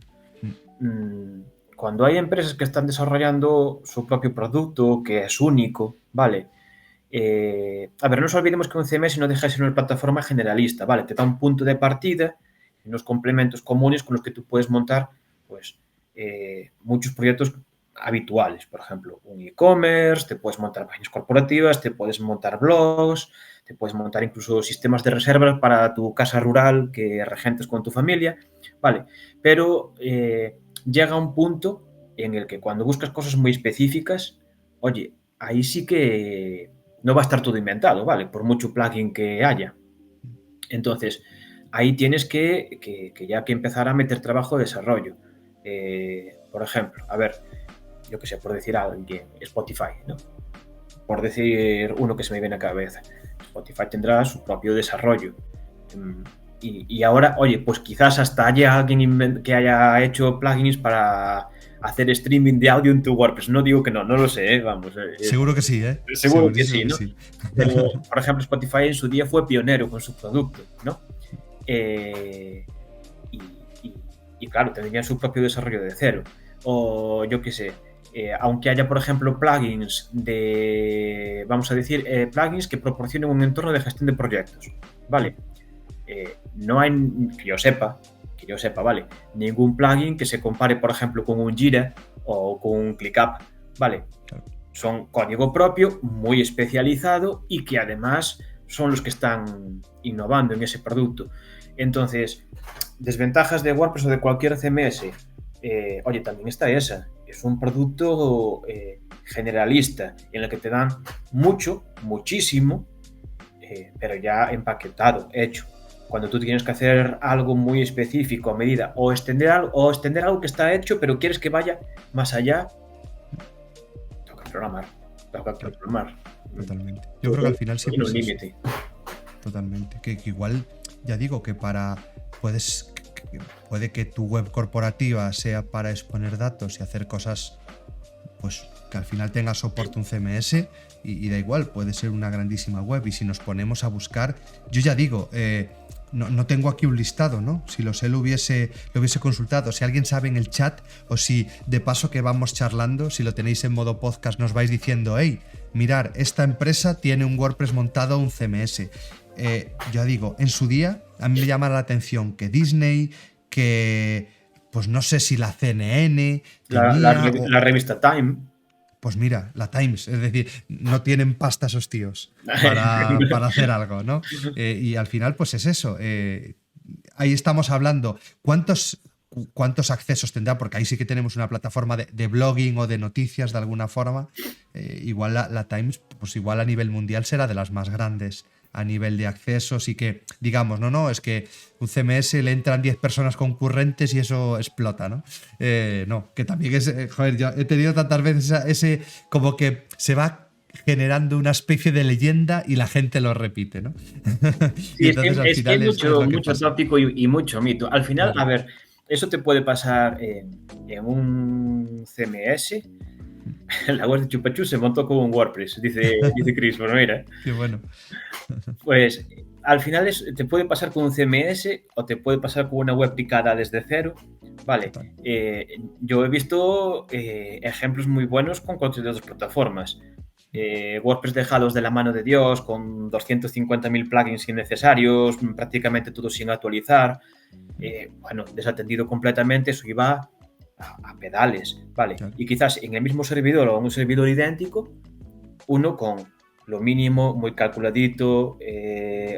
Cuando hay empresas que están desarrollando su propio producto, que es único, ¿vale? A ver, no nos olvidemos que un CMS no deja de ser una plataforma generalista, ¿vale? Te da un punto de partida y unos complementos comunes con los que tú puedes montar, pues, muchos proyectos habituales. Por ejemplo, un e-commerce, te puedes montar páginas corporativas, te puedes montar blogs, te puedes montar incluso sistemas de reservas para tu casa rural que regentes con tu familia, ¿vale? Pero llega un punto en el que cuando buscas cosas muy específicas, oye, ahí sí que no va a estar todo inventado, ¿vale? Por mucho plugin que haya. Entonces, ahí tienes que ya que empezar a meter trabajo de desarrollo. Por ejemplo, a ver, yo que sé, por decir a alguien, Spotify, ¿no? Por decir uno que se me viene a la cabeza. Spotify tendrá su propio desarrollo. Y ahora, oye, pues quizás hasta haya alguien que haya hecho plugins para hacer streaming de audio en tu WordPress. No digo que no lo sé, vamos. Seguro que sí, ¿eh? Seguro que sí, que ¿no? sí. Pero, por ejemplo, Spotify en su día fue pionero con su producto, ¿no? Y claro, tendrían su propio desarrollo de cero. O yo qué sé, aunque haya, por ejemplo, plugins vamos a decir, plugins que proporcionen un entorno de gestión de proyectos, ¿vale? No hay, que yo sepa, ¿vale? Ningún plugin que se compare, por ejemplo, con un Jira o con un ClickUp, ¿vale? Claro. Son código propio, muy especializado y que además son los que están innovando en ese producto. Entonces, desventajas de WordPress o de cualquier CMS, oye, también está esa. Es un producto generalista en el que te dan muchísimo, pero ya empaquetado, hecho. Cuando tú tienes que hacer algo muy específico a medida o extender algo que está hecho, pero quieres que vaya más allá, toca programar. Totalmente. Yo creo que al final siempre es un límite. Totalmente. Que igual, ya digo, que puede que tu web corporativa sea para exponer datos y hacer cosas, pues que al final tenga soporte un CMS y da igual, puede ser una grandísima web. Y si nos ponemos a buscar, yo ya digo, no tengo aquí un listado, ¿no? Si lo hubiese consultado. Si alguien sabe en el chat o si de paso que vamos charlando, si lo tenéis en modo podcast, nos vais diciendo, hey, mirar, esta empresa tiene un WordPress montado, un CMS. Yo digo, en su día, a mí me llama la atención que Disney, que pues no sé si la CNN, la revista Time. Pues mira, la Times, es decir, no tienen pasta esos tíos para hacer algo, ¿no? Y al final, pues es eso. Ahí estamos hablando. ¿Cuántos accesos tendrá? Porque ahí sí que tenemos una plataforma de blogging o de noticias de alguna forma. Igual la Times, pues igual a nivel mundial será de las más grandes a nivel de accesos y que, digamos, no, es que un CMS le entran 10 personas concurrentes y eso explota, ¿no? No, que también es, joder, yo he tenido tantas veces ese como que se va generando una especie de leyenda y la gente lo repite, ¿no? Sí, es que hay mucho tópico y mucho mito. Al final, claro. A ver, eso te puede pasar en un CMS. La web de Chupachú se montó con un WordPress, dice Chris. Bueno, mira. Qué bueno. Pues al final te puede pasar con un CMS o te puede pasar con una web picada desde cero. Vale, yo he visto ejemplos muy buenos con cualquier de las plataformas. WordPress dejados de la mano de Dios, con 250.000 plugins innecesarios, prácticamente todo sin actualizar. Bueno, desatendido completamente, eso iba a pedales, ¿vale? Claro. Y quizás en el mismo servidor o en un servidor idéntico, uno con lo mínimo, muy calculadito,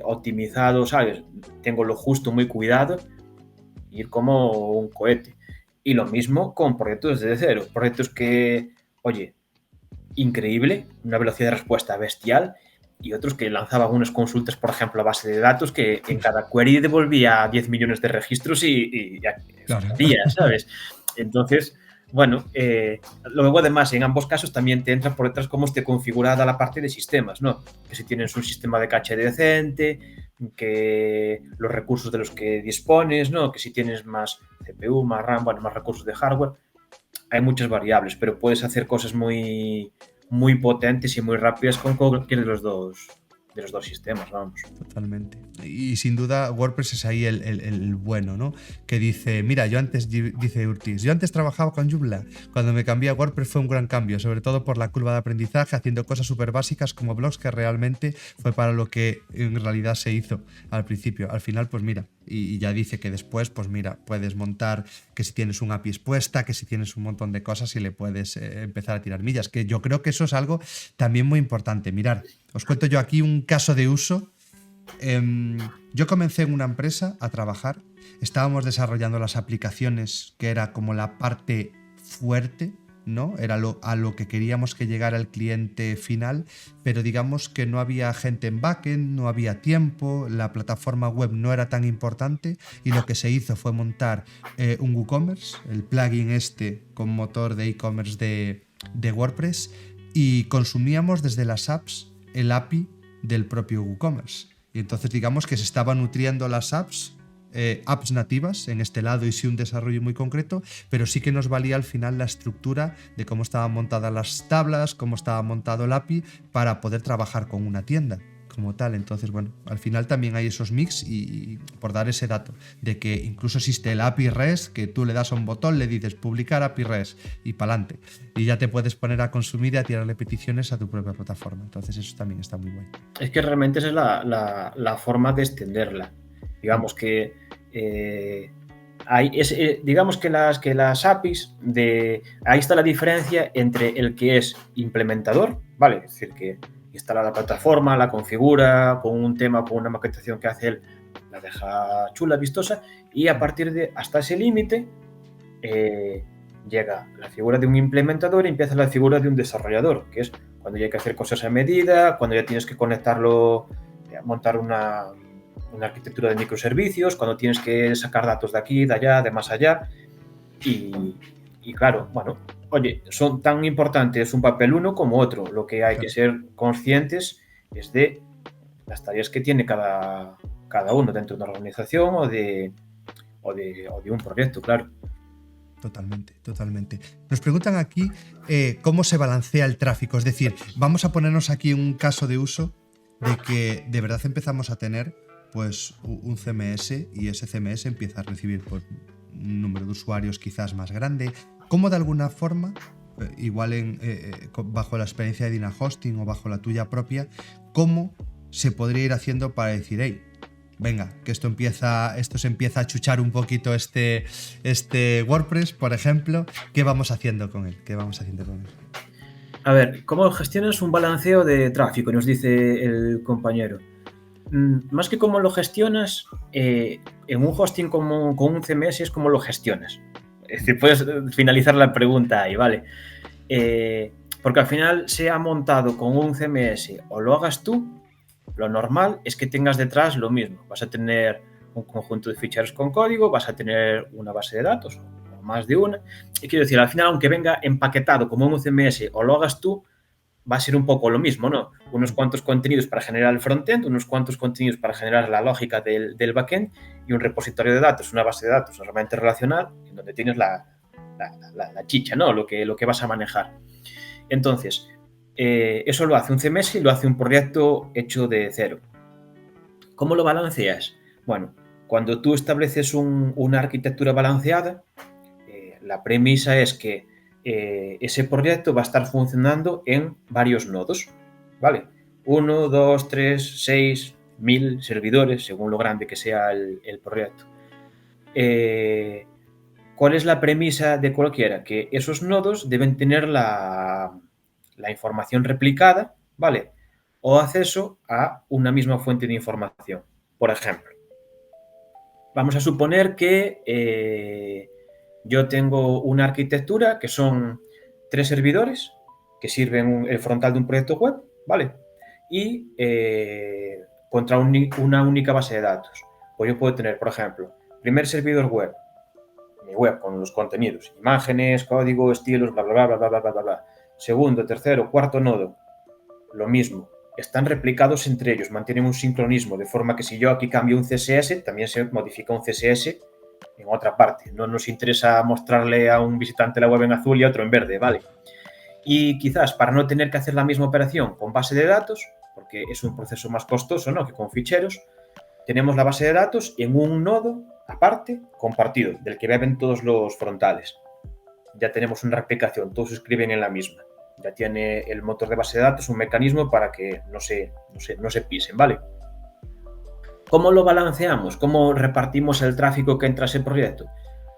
optimizado, ¿sabes? Tengo lo justo, muy cuidado, ir como un cohete. Y lo mismo con proyectos desde cero, proyectos que, oye, increíble, una velocidad de respuesta bestial, y otros que lanzaban unas consultas, por ejemplo, a base de datos que en cada query devolvía 10 millones de registros y ya claro. ¿Sabes? Entonces, bueno, luego además en ambos casos también te entra por detrás cómo esté configurada la parte de sistemas, ¿no? Que si tienes un sistema de caché decente, que los recursos de los que dispones, ¿no? Que si tienes más CPU, más RAM, bueno, más recursos de hardware. Hay muchas variables, pero puedes hacer cosas muy potentes y muy rápidas con cualquier de los dos sistemas, vamos. Totalmente. Y sin duda WordPress es ahí el bueno, ¿no? Que dice, mira, dice Urtis, yo antes trabajaba con Joomla. Cuando me cambié a WordPress fue un gran cambio, sobre todo por la curva de aprendizaje, haciendo cosas súper básicas como blogs, que realmente fue para lo que en realidad se hizo al principio. Al final, pues mira, y ya dice que después, pues mira, puedes montar que si tienes un API expuesta, que si tienes un montón de cosas y le puedes empezar a tirar millas, que yo creo que eso es algo también muy importante. Mirad, os cuento yo aquí un caso de uso. Yo comencé en una empresa a trabajar, estábamos desarrollando las aplicaciones, que era como la parte fuerte, ¿no? Era a lo que queríamos que llegara el cliente final, pero digamos que no había gente en backend, no había tiempo, la plataforma web no era tan importante y lo que se hizo fue montar un WooCommerce, el plugin con motor de e-commerce de WordPress, y consumíamos desde las apps el API del propio WooCommerce. Y entonces digamos que se estaba nutriendo las apps nativas en este lado y sí un desarrollo muy concreto, pero sí que nos valía al final la estructura de cómo estaban montadas las tablas, cómo estaba montado el API para poder trabajar con una tienda como tal. Entonces, bueno, al final también hay esos mix y por dar ese dato de que incluso existe el API REST, que tú le das a un botón, le dices publicar API REST y pa'lante. Y ya te puedes poner a consumir y a tirarle peticiones a tu propia plataforma. Entonces eso también está muy bueno. Es que realmente esa es la forma de extenderla. Digamos que digamos que las APIs ahí está la diferencia entre el que es implementador, ¿vale? Es decir, que instala la plataforma, la configura con un tema, con una maquetación que hace él, la deja chula, vistosa, y a partir de hasta ese límite llega la figura de un implementador y empieza la figura de un desarrollador, que es cuando ya hay que hacer cosas a medida, cuando ya tienes que conectarlo, montar una arquitectura de microservicios, cuando tienes que sacar datos de aquí, de allá, de más allá. Y claro, bueno, oye, son tan importantes un papel uno como otro. Lo que hay que ser conscientes es de las tareas que tiene cada uno dentro de una organización o de un proyecto, claro. Totalmente. Nos preguntan aquí cómo se balancea el tráfico. Es decir, vamos a ponernos aquí un caso de uso de que de verdad empezamos a tener pues un CMS y ese CMS empieza a recibir pues, un número de usuarios quizás más grande. ¿Cómo de alguna forma, igual bajo la experiencia de DynaHosting o bajo la tuya propia, cómo se podría ir haciendo para decir, hey, venga, que esto se empieza a chuchar un poquito este WordPress, por ejemplo, ¿qué vamos haciendo con él? A ver, ¿cómo gestionas un balanceo de tráfico? Nos dice el compañero. Más que cómo lo gestionas, en un hosting con un CMS es cómo lo gestionas. Es decir, puedes finalizar la pregunta ahí, ¿vale? Porque al final, sea montado con un CMS o lo hagas tú, lo normal es que tengas detrás lo mismo. Vas a tener un conjunto de ficheros con código, vas a tener una base de datos o más de una. Y quiero decir, al final, aunque venga empaquetado como un CMS o lo hagas tú, va a ser un poco lo mismo, ¿no? Unos cuantos contenidos para generar el frontend, unos cuantos contenidos para generar la lógica del backend y un repositorio de datos, una base de datos normalmente relacional, en donde tienes la chicha, ¿no? Lo que vas a manejar. Entonces, eso lo hace un CMS y lo hace un proyecto hecho de cero. ¿Cómo lo balanceas? Bueno, cuando tú estableces una arquitectura balanceada, la premisa es que ese proyecto va a estar funcionando en varios nodos, ¿vale? 1, 2, 3, 6, 1000 servidores, según lo grande que sea el proyecto. ¿Cuál es la premisa de cualquiera? Que esos nodos deben tener la información replicada, ¿vale? O acceso a una misma fuente de información. Por ejemplo, vamos a suponer que yo tengo una arquitectura que son 3 servidores que sirven el frontal de un proyecto web, ¿vale? Y contra una única base de datos. Pues yo puedo tener, por ejemplo, primer servidor web, mi web con los contenidos, imágenes, código, estilos, bla, bla, bla, bla, bla, bla, bla, bla. Segundo, tercero, cuarto nodo, lo mismo. Están replicados entre ellos, mantienen un sincronismo, de forma que si yo aquí cambio un CSS, también se modifica un CSS en otra parte. No nos interesa mostrarle a un visitante la web en azul y a otro en verde, ¿vale? Y quizás para no tener que hacer la misma operación con base de datos, porque es un proceso más costoso, ¿no?, que con ficheros, tenemos la base de datos en un nodo aparte, compartido, del que beben todos los frontales. Ya tenemos una replicación, todos se escriben en la misma. Ya tiene el motor de base de datos un mecanismo para que no se pisen, ¿vale? ¿Cómo lo balanceamos? ¿Cómo repartimos el tráfico que entra a ese proyecto?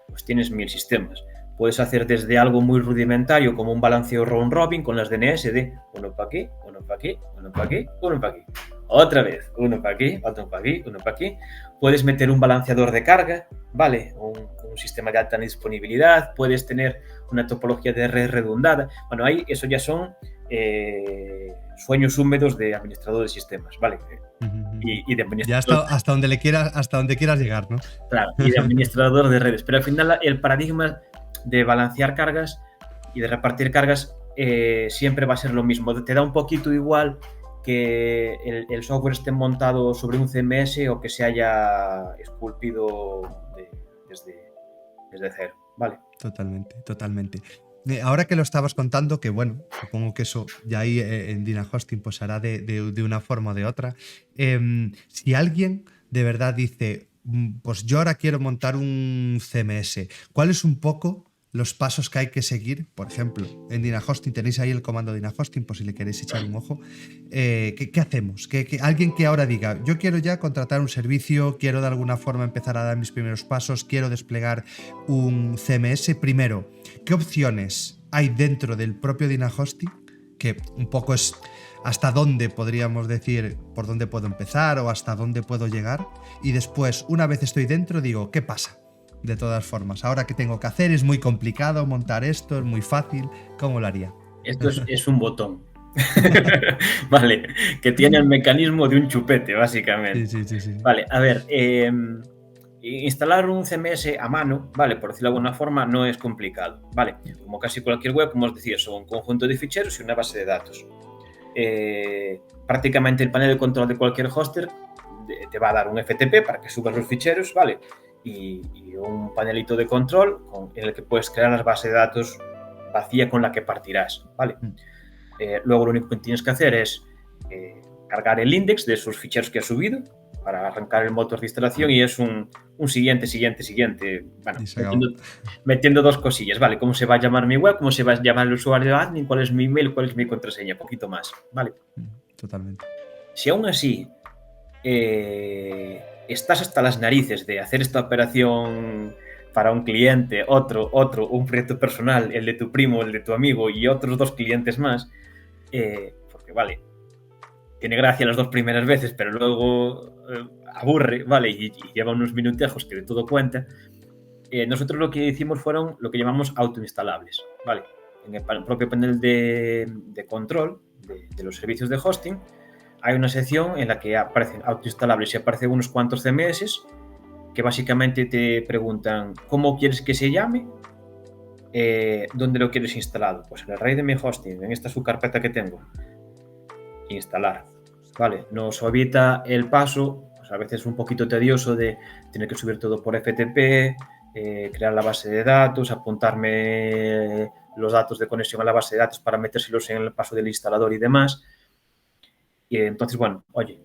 Pues tienes 1000 sistemas. Puedes hacer desde algo muy rudimentario como un balanceo round robin con las DNS de uno para aquí, uno para aquí, uno para aquí, uno para aquí. Otra vez, uno para aquí, otro para aquí, uno para aquí. Puedes meter un balanceador de carga, ¿vale? Un sistema de alta disponibilidad. Puedes tener una topología de red redundada. Bueno, ahí eso ya son sueños húmedos de administrador de sistemas, ¿vale? Y de administrador. Ya hasta donde quieras llegar, ¿no? Claro, y de administrador de redes. Pero al final el paradigma de balancear cargas y de repartir cargas siempre va a ser lo mismo. Te da un poquito igual que el software esté montado sobre un CMS o que se haya esculpido desde cero, ¿vale? Totalmente. Ahora que lo estabas contando, que bueno, supongo que eso ya ahí en DynaHosting pues hará de una forma o de otra. Si alguien de verdad dice, pues yo ahora quiero montar un CMS, ¿cuáles un poco los pasos que hay que seguir? Por ejemplo, en DynaHosting tenéis ahí el comando DynaHosting por si le queréis echar un ojo. ¿Qué hacemos? Alguien que ahora diga, yo quiero ya contratar un servicio, quiero de alguna forma empezar a dar mis primeros pasos, quiero desplegar un CMS. Primero, ¿qué opciones hay dentro del propio DynaHosting? Que un poco es hasta dónde podríamos decir por dónde puedo empezar o hasta dónde puedo llegar. Y después, una vez estoy dentro, digo, ¿qué pasa? De todas formas, ahora qué tengo que hacer, es muy complicado montar esto, es muy fácil, ¿cómo lo haría? Esto es un botón. Vale, que tiene el mecanismo de un chupete, básicamente. Sí. Vale, a ver, instalar un CMS a mano, vale, por decirlo de alguna forma, no es complicado, vale. Como casi cualquier web, como os decía, son un conjunto de ficheros y una base de datos. Prácticamente el panel de control de cualquier hoster te va a dar un FTP para que subas los ficheros, vale, y un panelito de control en el que puedes crear las bases de datos vacía con la que partirás, ¿vale? Luego lo único que tienes que hacer es cargar el index de esos ficheros que has subido para arrancar el motor de instalación y es un siguiente. Bueno, metiendo dos cosillas, ¿vale? ¿Cómo se va a llamar mi web? ¿Cómo se va a llamar el usuario de admin? ¿Cuál es mi email? ¿Cuál es mi contraseña? Poquito más, ¿vale? Totalmente. Si aún así estás hasta las narices de hacer esta operación para un cliente, otro, un proyecto personal, el de tu primo, el de tu amigo y otros 2 clientes más, porque, vale, tiene gracia las 2 primeras veces, pero luego aburre, ¿vale? Y lleva unos minutejos que de todo cuenta. Nosotros lo que hicimos fueron lo que llamamos autoinstalables, ¿vale? En el propio panel de control de los servicios de hosting hay una sección en la que aparecen autoinstalables y aparecen unos cuantos CMS que básicamente te preguntan cómo quieres que se llame, dónde lo quieres instalado. Pues en el RAID de mi hosting, en esta subcarpeta que tengo. Instalar. Vale, nos evita el paso, pues a veces un poquito tedioso de tener que subir todo por FTP, crear la base de datos, apuntarme los datos de conexión a la base de datos para metérselos en el paso del instalador y demás. Y entonces, bueno, oye,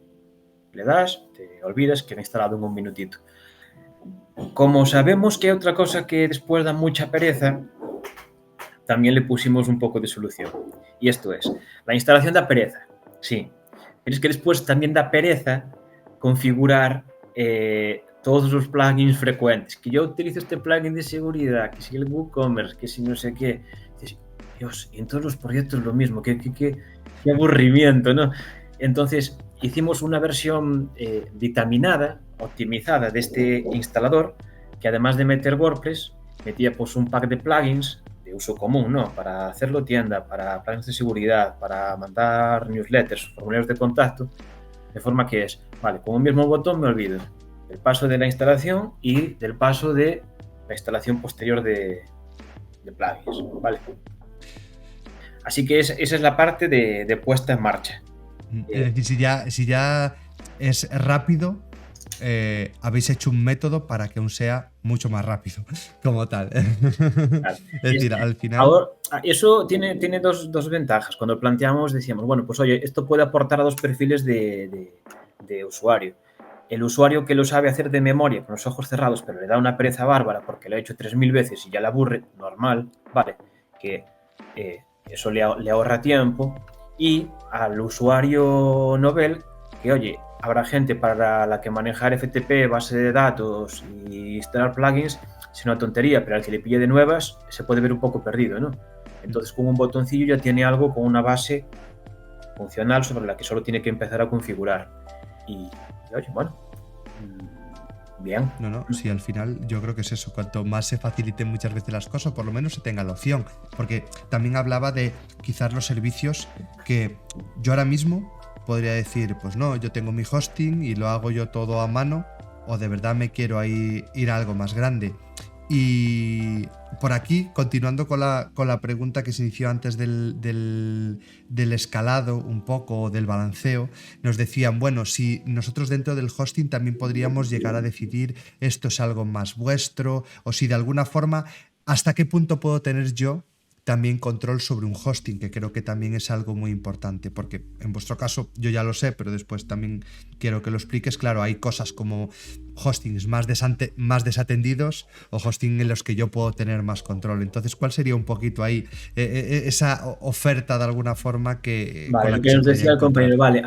le das, te olvidas que ha instalado en un minutito. Como sabemos que hay otra cosa que después da mucha pereza, también le pusimos un poco de solución. Y esto es, la instalación da pereza, sí. Pero es que después también da pereza configurar todos los plugins frecuentes. Que yo utilizo este plugin de seguridad, que si el WooCommerce, que si no sé qué. Dios, y en todos los proyectos lo mismo. Qué aburrimiento, ¿no? Entonces, hicimos una versión vitaminada, optimizada de este instalador, que además de meter WordPress, metía pues un pack de plugins de uso común, ¿no? Para hacerlo tienda, para plugins de seguridad, para mandar newsletters, formularios de contacto, de forma que es, vale, con un mismo botón me olvido del paso de la instalación y del paso de la instalación posterior de plugins, ¿vale? Así que esa es la parte de puesta en marcha. Es decir, si ya es rápido, habéis hecho un método para que aún sea mucho más rápido, como tal. Claro. Es decir, al final... Ahora, eso tiene dos ventajas. Cuando lo planteamos decíamos, bueno, pues oye, esto puede aportar a 2 perfiles de usuario. El usuario que lo sabe hacer de memoria, con los ojos cerrados, pero le da una pereza bárbara porque lo ha hecho 3000 veces y ya le aburre, normal, vale, que eso le ahorra tiempo. Y al usuario novel, que oye, habrá gente para la que manejar FTP, base de datos y instalar plugins es una tontería, pero al que le pille de nuevas se puede ver un poco perdido, ¿no? Entonces con un botoncillo ya tiene algo con una base funcional sobre la que solo tiene que empezar a configurar. Y oye, bueno, bien. No, sí, al final yo creo que es eso, cuanto más se faciliten muchas veces las cosas, por lo menos se tenga la opción, porque también hablaba de quizás los servicios que yo ahora mismo podría decir, pues no, yo tengo mi hosting y lo hago yo todo a mano, o de verdad me quiero ir a algo más grande. Y por aquí, continuando con la pregunta que se inició antes del escalado un poco, o del balanceo, nos decían, bueno, si nosotros dentro del hosting también podríamos llegar a decidir esto es algo más vuestro, o si de alguna forma, ¿hasta qué punto puedo tener yo también control sobre un hosting? Que creo que también es algo muy importante, porque en vuestro caso yo ya lo sé, pero después también quiero que lo expliques. Claro, hay cosas como hostings más desatendidos o hosting en los que yo puedo tener más control. Entonces, ¿cuál sería un poquito ahí esa oferta de alguna forma Vale, con lo la que que se nos podría decía el encontrar? compañero, vale.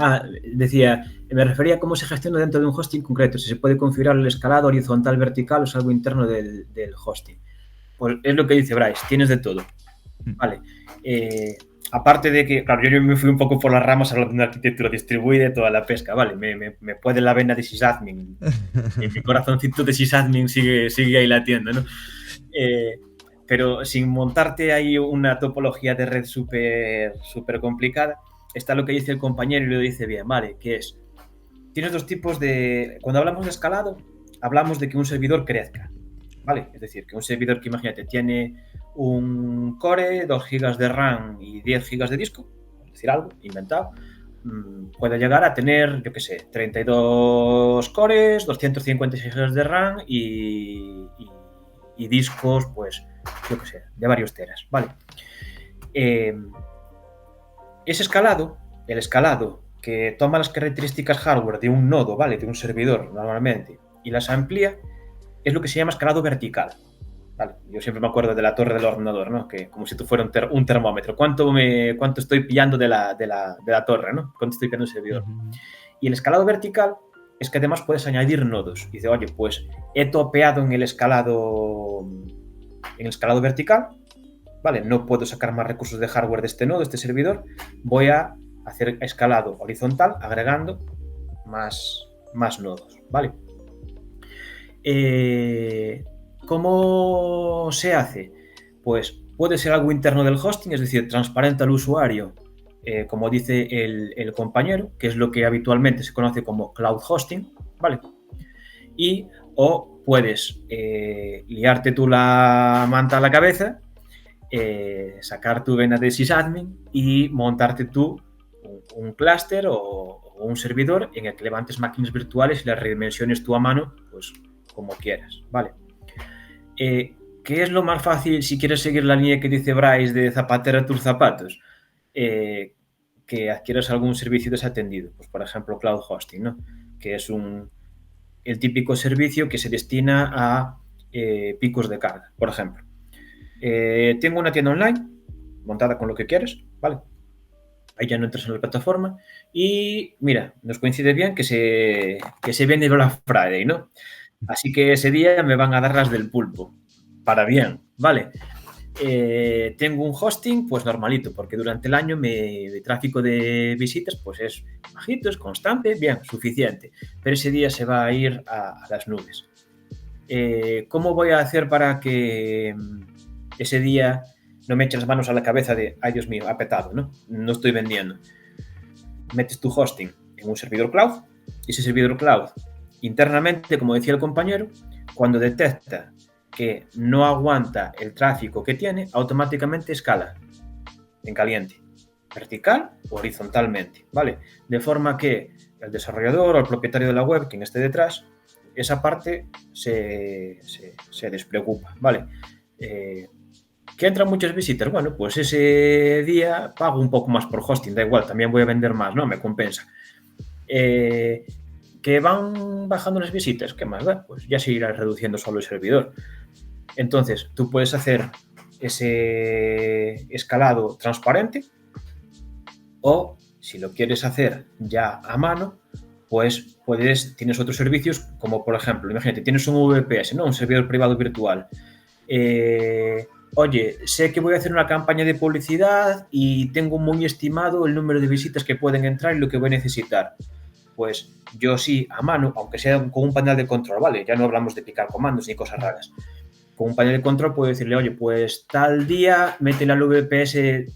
Decía, me refería a cómo se gestiona dentro de un hosting concreto, si se puede configurar el escalado horizontal, vertical o es algo interno del hosting. Pues es lo que dice Bryce, tienes de todo. Vale. Aparte de que, claro, yo me fui un poco por las ramas hablando de arquitectura distribuida y toda la pesca, ¿vale? Me puede la vena de sysadmin. Y mi corazoncito de sysadmin sigue ahí latiendo, ¿no? Pero sin montarte ahí una topología de red súper complicada, está lo que dice el compañero y lo dice bien, ¿vale? Que es, tienes dos tipos de... Cuando hablamos de escalado, hablamos de que un servidor crezca, ¿vale? Es decir, que un servidor que, imagínate, tiene un core, 2 gigas de RAM y 10 gigas de disco, es decir, algo inventado, puede llegar a tener, yo qué sé, 32 cores, 256 gigas de RAM y discos, pues, yo qué sé, de varios teras, ¿vale? Ese escalado, el escalado que toma las características hardware de un nodo, ¿vale? De un servidor normalmente, y las amplía, es lo que se llama escalado vertical. Vale, yo siempre me acuerdo de la torre del ordenador, ¿no? Que como si tú fuera un termómetro. ¿Cuánto estoy pillando de la torre, ¿no? ¿Cuánto estoy pillando el servidor? Y el escalado vertical es que además puedes añadir nodos. Y dice, oye, pues he topeado en el escalado vertical, ¿vale? No puedo sacar más recursos de hardware de este nodo, de este servidor. Voy a hacer escalado horizontal agregando más nodos, ¿vale? ¿Cómo se hace? Pues puede ser algo interno del hosting, es decir, transparente al usuario, como dice el compañero, que es lo que habitualmente se conoce como cloud hosting, ¿vale? O puedes liarte tú la manta a la cabeza, sacar tu vena de sysadmin y montarte tú un clúster o un servidor en el que levantes máquinas virtuales y las redimensiones tú a mano, pues como quieras, ¿vale? ¿Qué es lo más fácil si quieres seguir la línea que dice Bryce de zapatera a tus zapatos? Que adquieras algún servicio desatendido, pues por ejemplo cloud hosting, ¿no? Que es el típico servicio que se destina a picos de carga, por ejemplo. Tengo una tienda online montada con lo que quieres, ¿vale? Ahí ya no entras en la plataforma y mira, nos coincide bien que se viene Black Friday, ¿no? Así que ese día me van a dar las del pulpo, para bien, ¿vale? Tengo un hosting pues normalito, porque durante el año mi tráfico de visitas pues es bajito, es constante, bien, suficiente, pero ese día se va a ir a las nubes. ¿Cómo voy a hacer para que ese día no me eche las manos a la cabeza de, ay Dios mío, ha petado, no estoy vendiendo? Metes tu hosting en un servidor cloud y ese servidor cloud internamente, como decía el compañero, cuando detecta que no aguanta el tráfico que tiene, automáticamente escala en caliente, vertical o horizontalmente, ¿vale? De forma que el desarrollador o el propietario de la web, quien esté detrás, esa parte se despreocupa, ¿vale? ¿Que entran muchas visitas? Bueno, pues ese día pago un poco más por hosting, da igual, también voy a vender más, ¿no? Me compensa. Que van bajando las visitas, ¿qué más da? Pues ya se irá reduciendo solo el servidor. Entonces, tú puedes hacer ese escalado transparente o, si lo quieres hacer ya a mano, pues tienes otros servicios como, por ejemplo, imagínate, tienes un VPS, ¿no? Un servidor privado virtual. Oye, sé que voy a hacer una campaña de publicidad y tengo muy estimado el número de visitas que pueden entrar y lo que voy a necesitar. Pues yo sí, a mano, aunque sea con un panel de control, ¿vale? Ya no hablamos de picar comandos ni cosas raras. Con un panel de control puedo decirle, oye, pues tal día métele al VPS,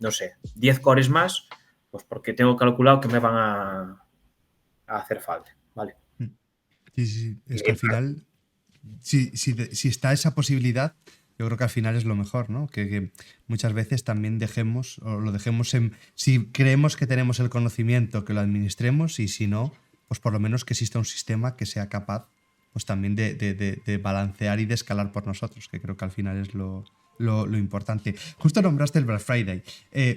no sé, 10 cores más, pues porque tengo calculado que me van a hacer falta, ¿vale? Sí, es que al final si está esa posibilidad, yo creo que al final es lo mejor, ¿no? Que muchas veces también dejemos, o lo dejemos si creemos que tenemos el conocimiento, que lo administremos, y si no, pues por lo menos que exista un sistema que sea capaz, pues también de balancear y de escalar por nosotros, que creo que al final es lo importante. Justo nombraste el Black Friday.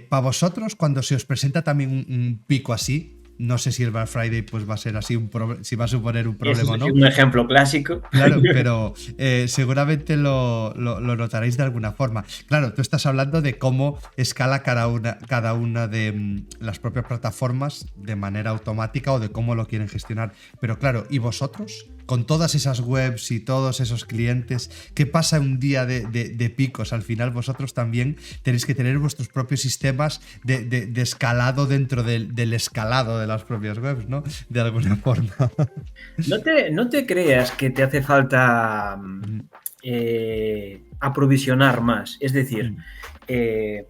Para vosotros, cuando se os presenta también un pico así, no sé si el Black Friday pues va a ser así si va a suponer un problema o no. Es un ejemplo clásico. Claro, pero seguramente lo notaréis de alguna forma. Claro, tú estás hablando de cómo escala cada una de las propias plataformas de manera automática o de cómo lo quieren gestionar. Pero claro, ¿y vosotros? Con todas esas webs y todos esos clientes, ¿qué pasa un día de picos? Al final vosotros también tenéis que tener vuestros propios sistemas de escalado dentro del escalado de las propias webs, ¿no? De alguna forma. No te creas que te hace falta aprovisionar más. Es decir, en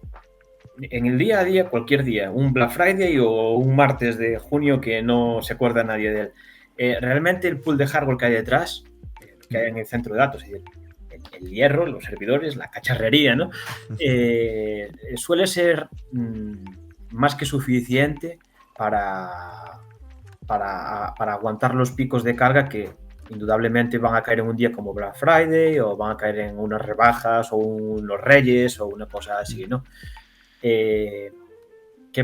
el día a día, cualquier día, un Black Friday o un martes de junio que no se acuerda nadie de él, realmente el pool de hardware que hay detrás, que hay en el centro de datos, el hierro, los servidores, la cacharrería, ¿no? Suele ser más que suficiente para aguantar los picos de carga que indudablemente van a caer en un día como Black Friday o van a caer en unas rebajas o unos Reyes o una cosa así, ¿no? ¿Qué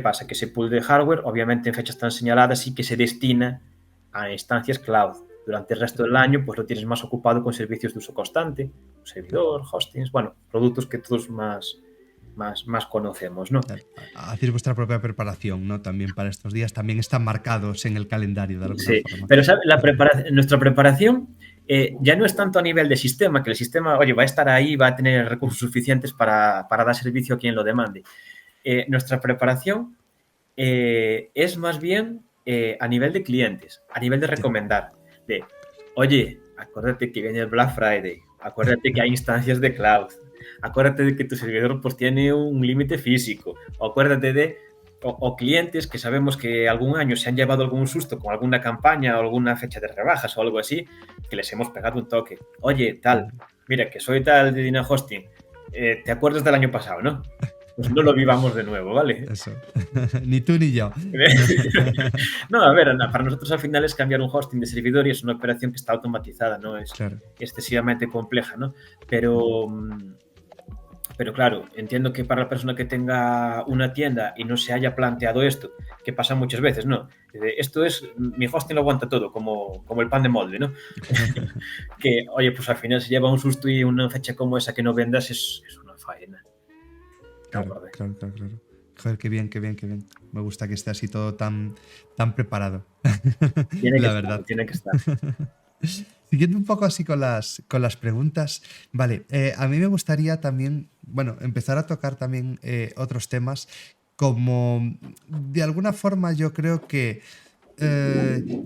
pasa? Que ese pool de hardware, obviamente en fechas tan señaladas, sí que se destina a instancias cloud. Durante el resto del año, pues lo tienes más ocupado con servicios de uso constante, servidor, hostings, bueno, productos que todos más conocemos, ¿no? Hacéis vuestra propia preparación, ¿no? También para estos días, también están marcados en el calendario de alguna forma. Pero ¿sabes? Nuestra preparación ya no es tanto a nivel de sistema, que el sistema, oye, va a estar ahí, va a tener recursos suficientes para dar servicio a quien lo demande. Nuestra preparación es más bien a nivel de clientes, a nivel de recomendar, de, oye, acuérdate que viene el Black Friday, acuérdate que hay instancias de cloud, acuérdate de que tu servidor pues tiene un límite físico, o acuérdate de o clientes que sabemos que algún año se han llevado algún susto con alguna campaña o alguna fecha de rebajas o algo así, que les hemos pegado un toque. Oye, tal, mira, que soy tal de DynaHosting, ¿te acuerdas del año pasado, no? Pues no lo vivamos de nuevo, ¿vale? Eso. Ni tú ni yo. No, a ver, para nosotros al final es cambiar un hosting de servidor y es una operación que está automatizada, no es excesivamente compleja, ¿no? Pero claro, entiendo que para la persona que tenga una tienda y no se haya planteado esto, que pasa muchas veces, ¿no? Esto es, mi hosting lo aguanta todo, como el pan de molde, ¿no? Que, oye, pues al final se lleva un susto y una fecha como esa que no vendas es una faena. Claro. Joder, qué bien. Me gusta que esté así todo tan preparado. Tiene que estar. Siguiendo un poco así con las preguntas, vale, a mí me gustaría también, empezar a tocar también otros temas, como de alguna forma yo creo que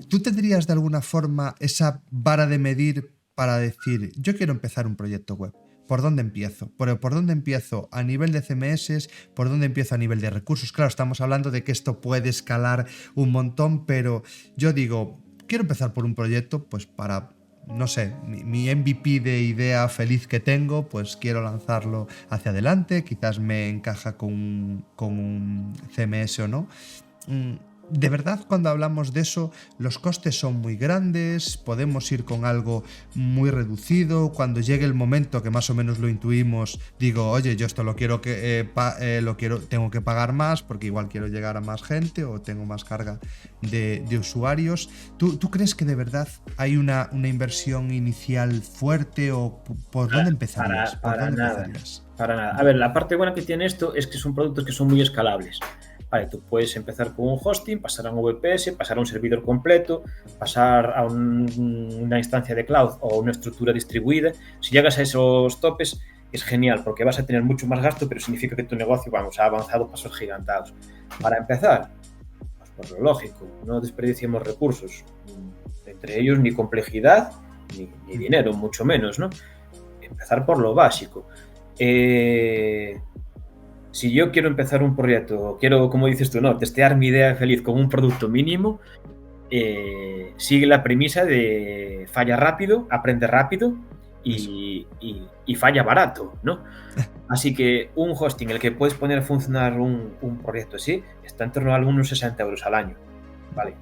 tú tendrías de alguna forma esa vara de medir para decir, yo quiero empezar un proyecto web. ¿Por dónde empiezo? ¿Por dónde empiezo a nivel de CMS? ¿Por dónde empiezo a nivel de recursos? Claro, estamos hablando de que esto puede escalar un montón, pero yo digo, quiero empezar por un proyecto, pues para, no sé, mi MVP de idea feliz que tengo, pues quiero lanzarlo hacia adelante, quizás me encaja con un CMS o no. De verdad, cuando hablamos de eso, los costes son muy grandes, podemos ir con algo muy reducido. Cuando llegue el momento que más o menos lo intuimos, digo, oye, yo esto lo quiero tengo que pagar más porque igual quiero llegar a más gente o tengo más carga de usuarios. ¿Tú crees que de verdad hay una inversión inicial fuerte o por dónde empezarías? Para nada. A ver, la parte buena que tiene esto es que son productos que son muy escalables. Vale, tú puedes empezar con un hosting, pasar a un VPS, pasar a un servidor completo, pasar a una instancia de cloud o una estructura distribuida. Si llegas a esos topes, es genial porque vas a tener mucho más gasto, pero significa que tu negocio, ha avanzado pasos gigantados. Para empezar, pues por lo lógico, no desperdiciemos recursos, entre ellos ni complejidad ni dinero, mucho menos, ¿no? Empezar por lo básico. Si yo quiero empezar un proyecto, quiero, como dices tú, testear mi idea feliz con un producto mínimo, sigue la premisa de falla rápido, aprende rápido y falla barato, ¿no? Así que un hosting en el que puedes poner a funcionar un proyecto así está en torno a algunos 60 euros al año, ¿vale?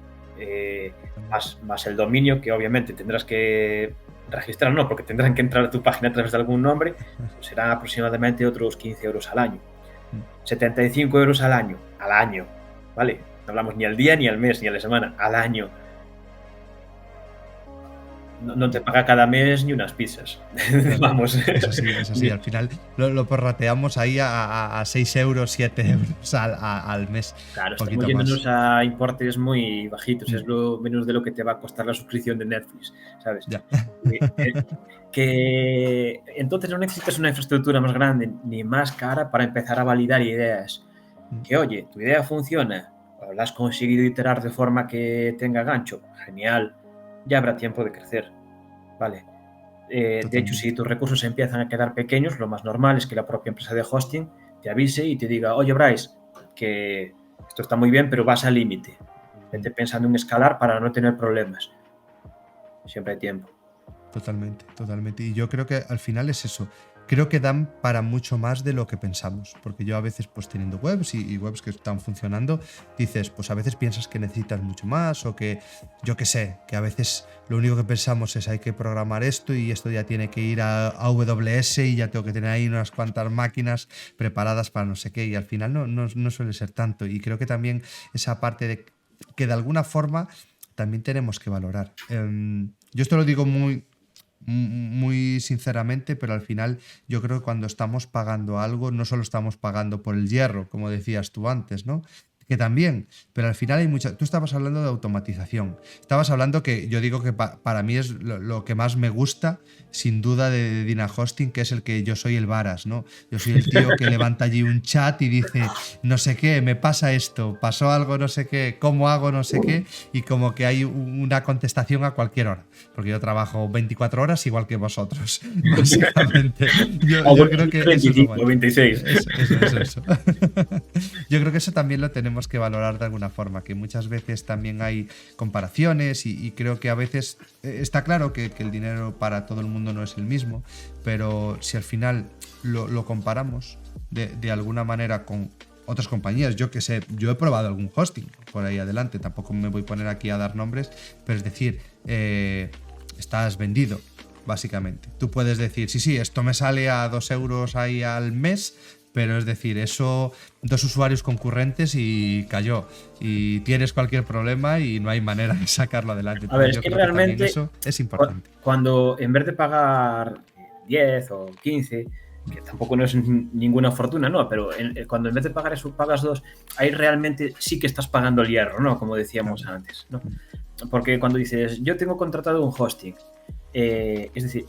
Más el dominio, que obviamente tendrás que registrar, no, porque tendrán que entrar a tu página a través de algún nombre, pues serán aproximadamente otros 15 euros al año. 75 euros al año, ¿vale? No hablamos ni al día, ni al mes, ni a la semana, al año. No te paga cada mes ni unas pizzas. Claro, Vamos. eso sí, al final lo prorrateamos ahí a 6 euros, 7 euros al mes. Claro, Un poquito estamos yéndonos más. a importes muy bajitos, es lo menos de lo que te va a costar la suscripción de Netflix, ¿sabes? Ya. Que entonces no necesitas una infraestructura más grande ni más cara para empezar a validar ideas. Que oye, tu idea funciona, o la has conseguido iterar de forma que tenga gancho, genial, ya habrá tiempo de crecer, ¿vale? De hecho, si tus recursos empiezan a quedar pequeños, lo más normal es que la propia empresa de hosting te avise y te diga, oye, Bryce, que esto está muy bien, pero vas al límite. Vete pensando en escalar para no tener problemas. Siempre hay tiempo. Totalmente. Y yo creo que al final es eso. Creo que dan para mucho más de lo que pensamos. Porque yo a veces, pues teniendo webs y webs que están funcionando, dices, pues a veces piensas que necesitas mucho más o que, yo qué sé, que a veces lo único que pensamos es hay que programar esto y esto ya tiene que ir a AWS y ya tengo que tener ahí unas cuantas máquinas preparadas para no sé qué. Y al final no suele ser tanto. Y creo que también esa parte de que de alguna forma también tenemos que valorar. Yo esto lo digo muy sinceramente, pero al final yo creo que cuando estamos pagando algo, no solo estamos pagando por el hierro, como decías tú antes, ¿no? Que también, pero al final hay mucha... Tú estabas hablando de automatización. Estabas hablando que yo digo que para mí es lo que más me gusta, sin duda, de Dina Hosting, que es el que yo soy el varas, ¿no? Yo soy el tío que levanta allí un chat y dice, no sé qué, me pasa esto, pasó algo, no sé qué, cómo hago, no sé qué, y como que hay una contestación a cualquier hora. Porque yo trabajo 24 horas igual que vosotros, básicamente. Yo creo que 25, eso es lo bueno. 26. Eso. Yo creo que eso también lo tenemos que valorar de alguna forma, que muchas veces también hay comparaciones y creo que a veces está claro que el dinero para todo el mundo no es el mismo, pero si al final lo comparamos de alguna manera con otras compañías, yo que sé, yo he probado algún hosting por ahí adelante, tampoco me voy a poner aquí a dar nombres, pero es decir, estás vendido. Básicamente, tú puedes decir, sí, esto me sale a 2 euros ahí al mes, pero es decir, eso, 2 usuarios concurrentes y cayó. Y tienes cualquier problema y no hay manera de sacarlo adelante. A ver, es yo que creo realmente que eso es importante. Cuando en vez de pagar 10 o 15, que tampoco no es ninguna fortuna, ¿no? Pero cuando en vez de pagar eso pagas 2, ahí realmente sí que estás pagando el hierro, ¿no? Como decíamos antes, ¿no? Porque cuando dices, yo tengo contratado un hosting, es decir,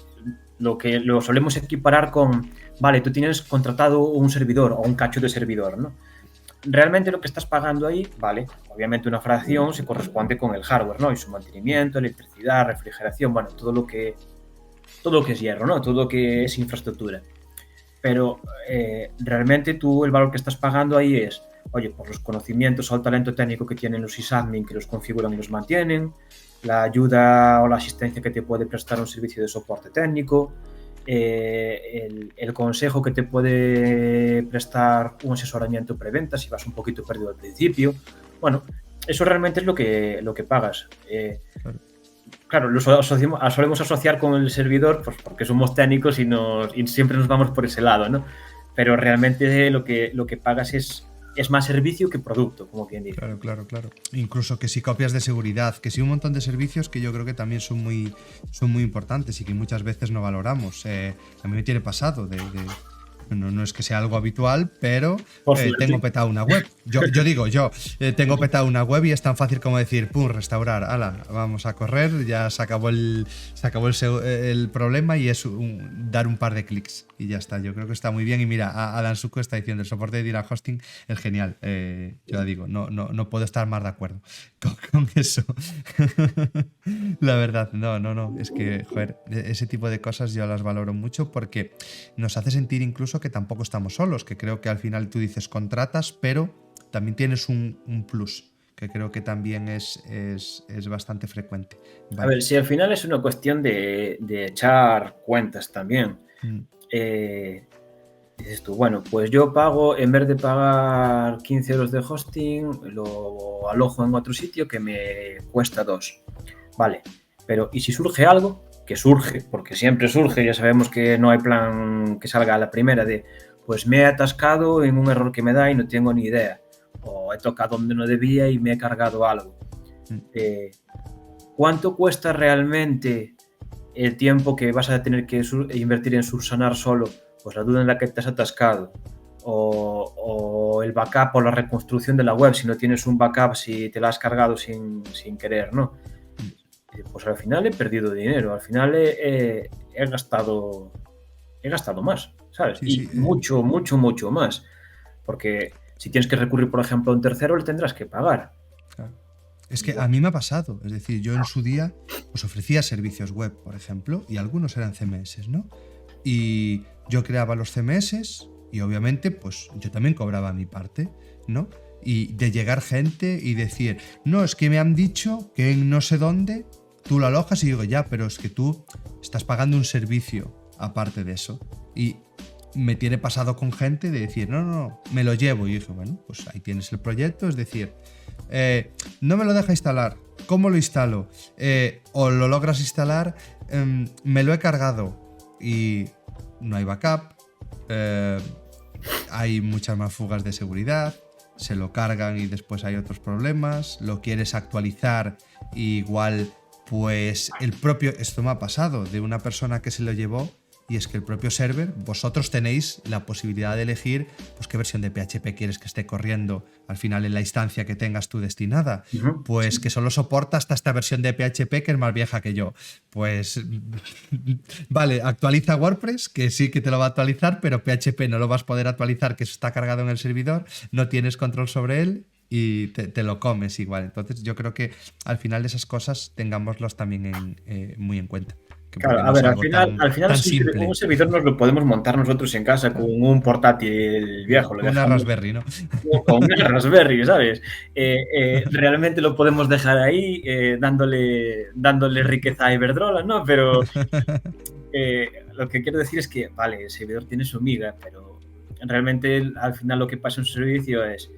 lo solemos equiparar con, vale, tú tienes contratado un servidor o un cacho de servidor, ¿no? Realmente lo que estás pagando ahí, vale, obviamente una fracción se corresponde con el hardware, ¿no? Y su mantenimiento, electricidad, refrigeración, bueno, todo lo que es hierro, ¿no? Todo lo que es infraestructura. Pero realmente tú el valor que estás pagando ahí es, oye, por los conocimientos o el talento técnico que tienen los sysadmin que los configuran y los mantienen, la ayuda o la asistencia que te puede prestar un servicio de soporte técnico, el consejo que te puede prestar un asesoramiento preventa si vas un poquito perdido al principio. Bueno, eso realmente es lo que pagas. Claro, lo solemos asociar con el servidor pues porque somos técnicos y siempre nos vamos por ese lado, ¿no? Pero realmente lo que pagas es más servicio que producto, como quien dice. Claro. Incluso que si copias de seguridad, que si un montón de servicios que yo creo que también son muy importantes y que muchas veces no valoramos. A mí me tiene pasado no es que sea algo habitual, pero tengo petado una web. Yo tengo petado una web y es tan fácil como decir, pum, restaurar, ala, vamos a correr, ya se acabó el problema y es dar un par de clics y ya está. Yo creo que está muy bien y mira, Alan Suco está diciendo el soporte de Dina Hosting es genial. Yo digo, no puedo estar más de acuerdo con eso. La verdad, no, es que, joder, ese tipo de cosas yo las valoro mucho porque nos hace sentir incluso que tampoco estamos solos, que creo que al final tú dices contratas, pero también tienes un plus, que creo que también es bastante frecuente. A ver, si al final es una cuestión de echar cuentas también. Dices tú, bueno, pues yo pago, en vez de pagar 15 euros de hosting, lo alojo en otro sitio que me cuesta 2. Vale, pero ¿y si surge algo? Que surge, porque siempre surge, ya sabemos que no hay plan que salga a la primera de, pues me he atascado en un error que me da y no tengo ni idea. O he tocado donde no debía y me he cargado algo. ¿Cuánto cuesta realmente el tiempo que vas a tener que invertir en subsanar solo? Pues la duda en la que te has atascado, o el backup o la reconstrucción de la web, si no tienes un backup, si te la has cargado sin querer, ¿no? Pues al final he perdido dinero, al final he gastado más, ¿sabes? Sí, y mucho más, porque si tienes que recurrir, por ejemplo, a un tercero, le tendrás que pagar. Claro. Es que a mí me ha pasado, es decir, yo en su día pues ofrecía servicios web, por ejemplo, y algunos eran CMS, ¿no? Y yo creaba los CMS y obviamente pues yo también cobraba mi parte, ¿no? Y de llegar gente y decir, no, es que me han dicho que en no sé dónde tú lo alojas, y digo, ya, pero es que tú estás pagando un servicio aparte de eso. Y me tiene pasado con gente de decir, no, me lo llevo. Y dije, bueno, pues ahí tienes el proyecto, es decir, no me lo deja instalar, ¿cómo lo instalo? O lo logras instalar, me lo he cargado y no hay backup, hay muchas más fugas de seguridad, se lo cargan y después hay otros problemas, lo quieres actualizar y igual pues el propio, esto me ha pasado de una persona que se lo llevó, y es que el propio server, vosotros tenéis la posibilidad de elegir pues qué versión de PHP quieres que esté corriendo al final en la instancia que tengas tú destinada. Pues que solo soporta hasta esta versión de PHP que es más vieja que yo. Pues vale, actualiza WordPress, que sí que te lo va a actualizar, pero PHP no lo vas a poder actualizar, que está cargado en el servidor, no tienes control sobre él y te lo comes igual. Entonces yo creo que al final esas cosas tengámoslos también muy en cuenta. Claro, a ver, al final un servidor nos lo podemos montar nosotros en casa con un portátil viejo. Con una Raspberry, ¿no? Con una Raspberry, ¿sabes? Realmente lo podemos dejar ahí dándole riqueza a Iberdrola, ¿no? Pero lo que quiero decir es que, vale, el servidor tiene su miga, pero realmente al final lo que pasa en su servicio es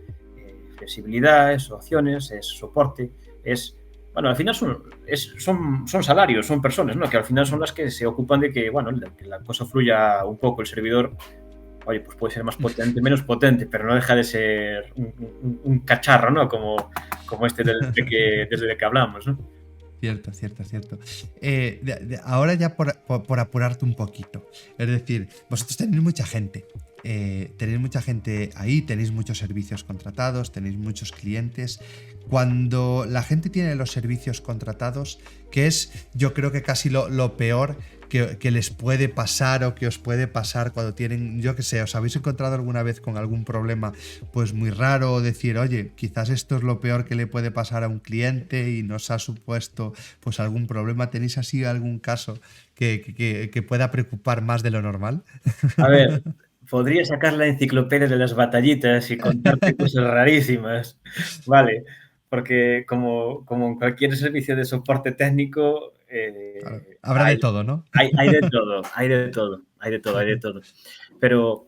flexibilidad, es opciones, es soporte, es... Bueno, al final son salarios, son personas, ¿no? Que al final son las que se ocupan de que, bueno, que la cosa fluya un poco. El servidor, oye, pues puede ser más potente, menos potente, pero no deja de ser un cacharro, ¿no? Como este desde el que hablamos, ¿no? Cierto. Ahora ya por apurarte un poquito. Es decir, vosotros tenéis mucha gente. Ahí, tenéis muchos servicios contratados, tenéis muchos clientes. Cuando la gente tiene los servicios contratados, que es yo creo que casi lo peor que les puede pasar o que os puede pasar cuando tienen, yo qué sé, os habéis encontrado alguna vez con algún problema pues muy raro, o decir, oye, quizás esto es lo peor que le puede pasar a un cliente y nos ha supuesto pues algún problema. ¿Tenéis así algún caso que pueda preocupar más de lo normal? A ver, podría sacar la enciclopedia de las batallitas y contarte cosas rarísimas, ¿vale? Porque como en cualquier servicio de soporte técnico... Claro, habrá de todo, ¿no? Hay de todo. Pero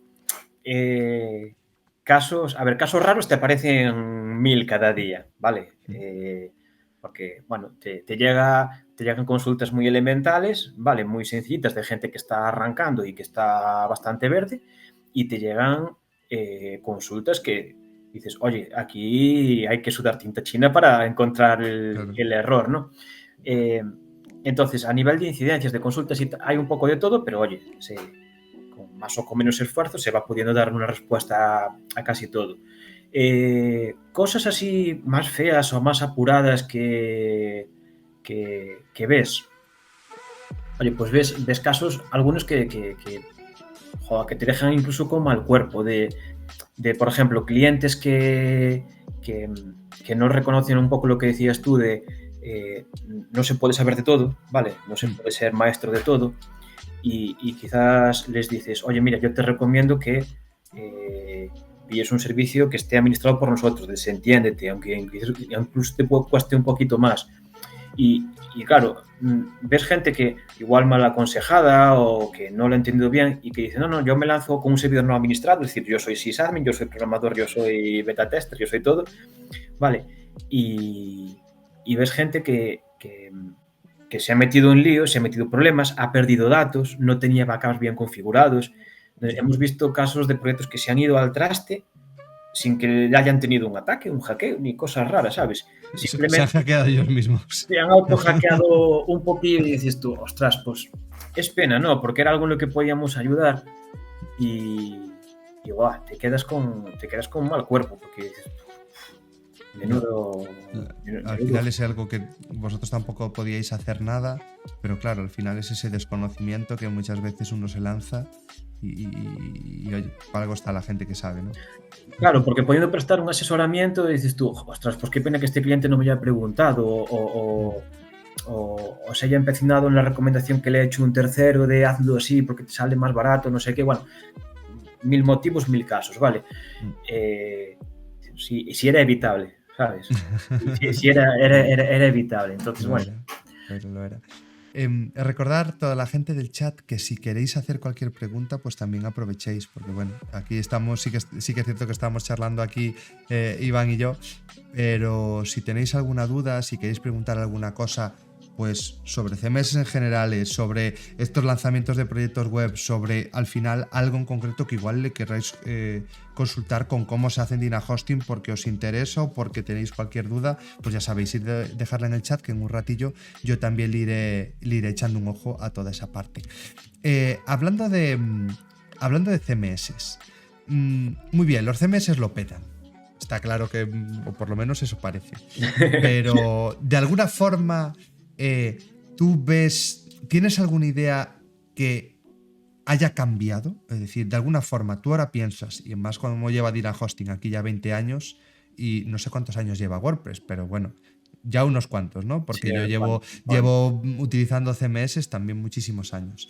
casos raros te aparecen 1000 cada día, ¿vale? Porque, bueno, te llegan consultas muy elementales, ¿vale? Muy sencillitas de gente que está arrancando y que está bastante verde, y te llegan consultas que dices, oye, aquí hay que sudar tinta china para encontrar el error, ¿no? Entonces, a nivel de incidencias, de consultas, hay un poco de todo, pero oye, con más o con menos esfuerzo se va pudiendo dar una respuesta a casi todo. Cosas así más feas o más apuradas que ves. Oye, pues ves casos, algunos que te dejan incluso con mal cuerpo, de por ejemplo, clientes que no reconocen un poco lo que decías tú de no se puede saber de todo, ¿vale? No se puede ser maestro de todo, y quizás les dices, oye, mira, yo te recomiendo que y es un servicio que esté administrado por nosotros, desentiéndete, aunque incluso te cueste un poquito más. Y claro, ves gente que igual mal aconsejada o que no lo ha entendido bien y que dice, no, yo me lanzo con un servidor no administrado, es decir, yo soy sysadmin, yo soy programador, yo soy beta tester, yo soy todo, ¿vale? Y ves gente que se ha metido en líos, se ha metido en problemas, ha perdido datos, no tenía backups bien configurados. Hemos visto casos de proyectos que se han ido al traste sin que hayan tenido un ataque, un hackeo, ni cosas raras, ¿sabes? Se han hackeado ellos mismos. Se han auto-hackeado un poquillo y dices tú, ostras, pues es pena, ¿no? Porque era algo en lo que podíamos ayudar y guau, te quedas con mal cuerpo porque dices, menudo... Al final es algo que vosotros tampoco podíais hacer nada, pero claro, al final es ese desconocimiento que muchas veces uno se lanza y oye, para algo está la gente que sabe, ¿no? Claro, porque pudiendo prestar un asesoramiento dices tú, ostras, pues qué pena que este cliente no me haya preguntado o se haya empecinado en la recomendación que le ha hecho un tercero de hazlo así porque te sale más barato, no sé qué, bueno, 1000 motivos, 1000 casos, ¿vale? Si era evitable, ¿sabes? Si era evitable, entonces lo bueno. Lo era. Recordar a toda la gente del chat que si queréis hacer cualquier pregunta, pues también aprovechéis, porque bueno, aquí estamos, sí que es cierto que estamos charlando aquí Iván y yo, pero si tenéis alguna duda, si queréis preguntar alguna cosa, pues sobre CMS en general, sobre estos lanzamientos de proyectos web, sobre al final algo en concreto que igual le queráis consultar con cómo se hace en DynaHosting porque os interesa o porque tenéis cualquier duda, pues ya sabéis, ir dejarla en el chat que en un ratillo yo también le iré echando un ojo a toda esa parte. Hablando de CMS, muy bien, los CMS lo petan. Está claro que, o por lo menos eso parece. Pero de alguna forma, ¿tú tienes alguna idea que haya cambiado? Es decir, de alguna forma, tú ahora piensas, y más cuando lleva DynaHosting aquí ya 20 años, y no sé cuántos años lleva WordPress, pero bueno, ya unos cuantos, ¿no? Porque sí, yo llevo utilizando CMS también muchísimos años.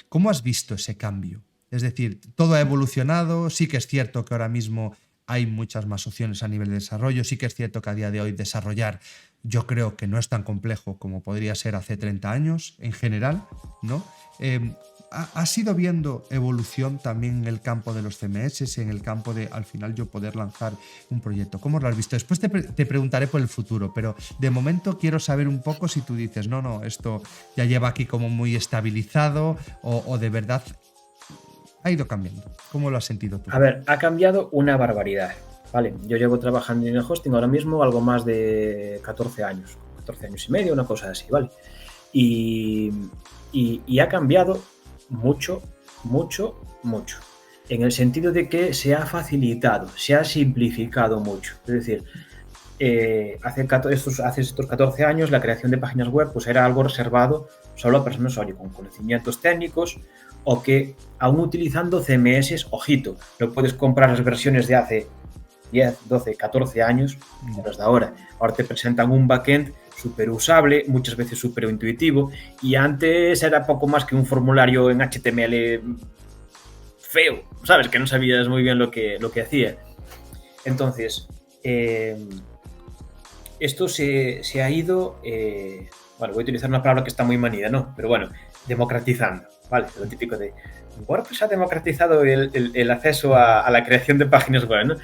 ¿Cómo has visto ese cambio? Es decir, todo ha evolucionado, sí que es cierto que ahora mismo hay muchas más opciones a nivel de desarrollo, sí que es cierto que a día de hoy desarrollar yo creo que no es tan complejo como podría ser hace 30 años en general, ¿no? ¿Has ido viendo evolución también en el campo de los CMS, en el campo de al final yo poder lanzar un proyecto? ¿Cómo lo has visto? Después te preguntaré por el futuro, pero de momento quiero saber un poco si tú dices, no, esto ya lleva aquí como muy estabilizado o de verdad ha ido cambiando. ¿Cómo lo has sentido tú? A ver, ha cambiado una barbaridad. Vale, yo llevo trabajando en el hosting ahora mismo algo más de 14 años y medio, una cosa así, ¿vale? Y ha cambiado mucho, en el sentido de que se ha facilitado, se ha simplificado mucho. Es decir, hace estos 14 años la creación de páginas web pues era algo reservado solo a personas con conocimientos técnicos o que aún utilizando CMS, ojito, no puedes comprar las versiones de hace 10, 12, 14 años, las de ahora. Ahora te presentan un backend súper usable, muchas veces súper intuitivo, y antes era poco más que un formulario en HTML feo, ¿sabes? Que no sabías muy bien lo que hacía. Entonces, esto se ha ido, bueno, voy a utilizar una palabra que está muy manida, ¿no? Pero bueno, democratizando, ¿vale? Lo típico de WordPress ha democratizado el acceso a la creación de páginas web, ¿no?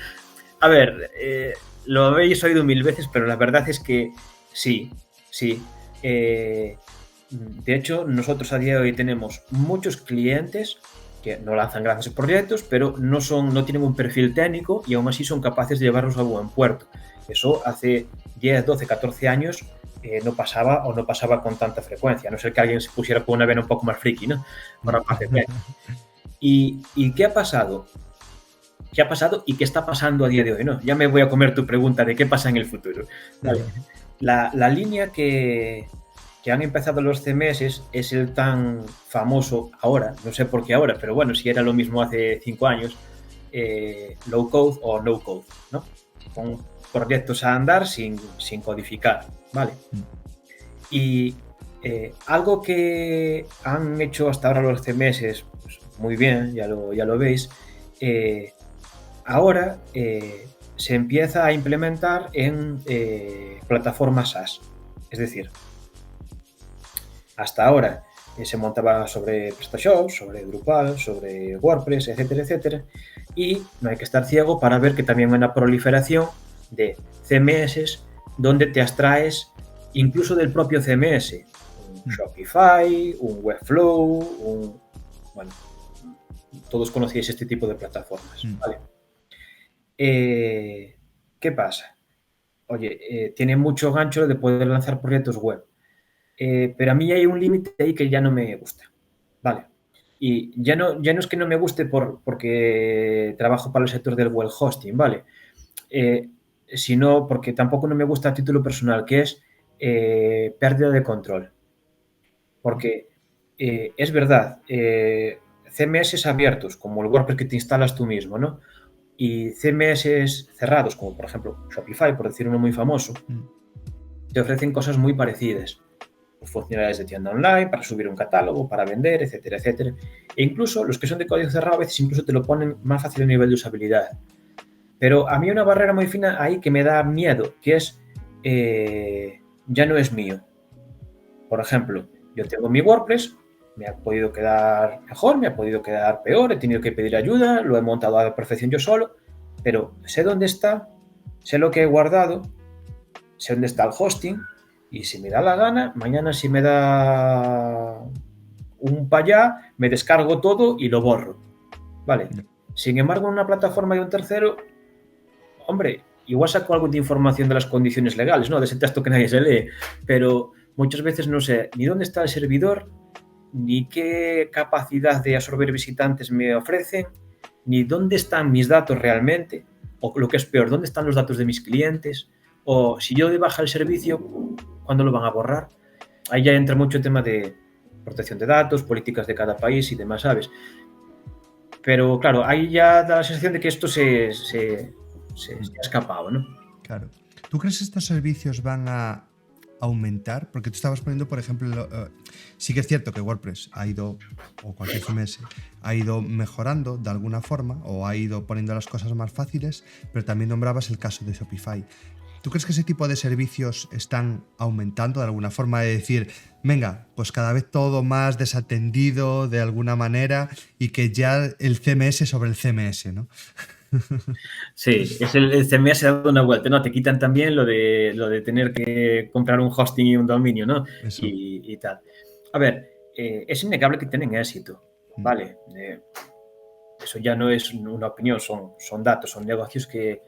A ver, lo habéis oído 1000 veces, pero la verdad es que sí. De hecho, nosotros a día de hoy tenemos muchos clientes que no lanzan grandes proyectos, pero no tienen un perfil técnico y aún así son capaces de llevarlos a buen puerto. Eso hace 10, 12, 14 años no pasaba con tanta frecuencia, a no ser que alguien se pusiera con una vena un poco más friki, ¿no? ¿Y qué ha pasado? ¿Qué ha pasado y qué está pasando a día de hoy? ¿No? Ya me voy a comer tu pregunta de qué pasa en el futuro. Vale. La línea que han empezado los CMS es el tan famoso ahora, no sé por qué ahora, pero bueno, si era lo mismo hace 5 años, low code o no code, ¿no? Con proyectos a andar sin codificar, ¿vale? Y algo que han hecho hasta ahora los CMS, pues muy bien, ya lo veis, ahora se empieza a implementar en plataformas SaaS. Es decir, hasta ahora se montaba sobre PrestaShop, sobre Drupal, sobre WordPress, etcétera, etcétera. Y no hay que estar ciego para ver que también hay una proliferación de CMS donde te abstraes incluso del propio CMS. Un Shopify, un Webflow, bueno, todos conocéis este tipo de plataformas, ¿vale? ¿Qué pasa? Oye, tiene mucho gancho de poder lanzar proyectos web. Pero a mí hay un límite ahí que ya no me gusta, ¿vale? Y ya no es que no me guste porque trabajo para el sector del web hosting, ¿vale? Sino porque tampoco no me gusta a título personal, que es pérdida de control. Porque es verdad, CMS abiertos, como el WordPress que te instalas tú mismo, ¿no? Y CMS cerrados, como por ejemplo Shopify, por decir uno muy famoso, te ofrecen cosas muy parecidas. Funcionalidades de tienda online, para subir un catálogo, para vender, etcétera, etcétera. E incluso los que son de código cerrado a veces incluso te lo ponen más fácil a nivel de usabilidad. Pero a mí hay una barrera muy fina ahí que me da miedo, que es ya no es mío. Por ejemplo, yo tengo mi WordPress, me ha podido quedar mejor, me ha podido quedar peor, he tenido que pedir ayuda, lo he montado a la perfección yo solo, pero sé dónde está, sé lo que he guardado, sé dónde está el hosting. Y si me da la gana, mañana si me da un payá, me descargo todo y lo borro. Vale. Sin embargo, en una plataforma de un tercero, hombre, igual saco algo de información de las condiciones legales, ¿no? De ese texto que nadie se lee, pero muchas veces no sé ni dónde está el servidor, ni qué capacidad de absorber visitantes me ofrecen, ni dónde están mis datos realmente, o lo que es peor, dónde están los datos de mis clientes, o si yo doy baja el servicio, ¿cuándo lo van a borrar? Ahí ya entra mucho el tema de protección de datos, políticas de cada país y demás, ¿sabes? Pero claro, ahí ya da la sensación de que esto se ha escapado, ¿no? Claro. ¿Tú crees que estos servicios van a aumentar? Porque tú estabas poniendo, por ejemplo, sí que es cierto que WordPress ha ido, o cualquier CMS, ha ido mejorando de alguna forma, o ha ido poniendo las cosas más fáciles, pero también nombrabas el caso de Shopify. ¿Tú crees que ese tipo de servicios están aumentando de alguna forma? De decir, venga, pues cada vez todo más desatendido de alguna manera y que ya el CMS sobre el CMS, ¿no? Sí, es el CMS dando una vuelta, ¿no? Te quitan también lo de tener que comprar un hosting y un dominio, ¿no? Y tal. A ver, es innegable que tienen éxito, ¿vale? Eso ya no es una opinión, son datos, son negocios que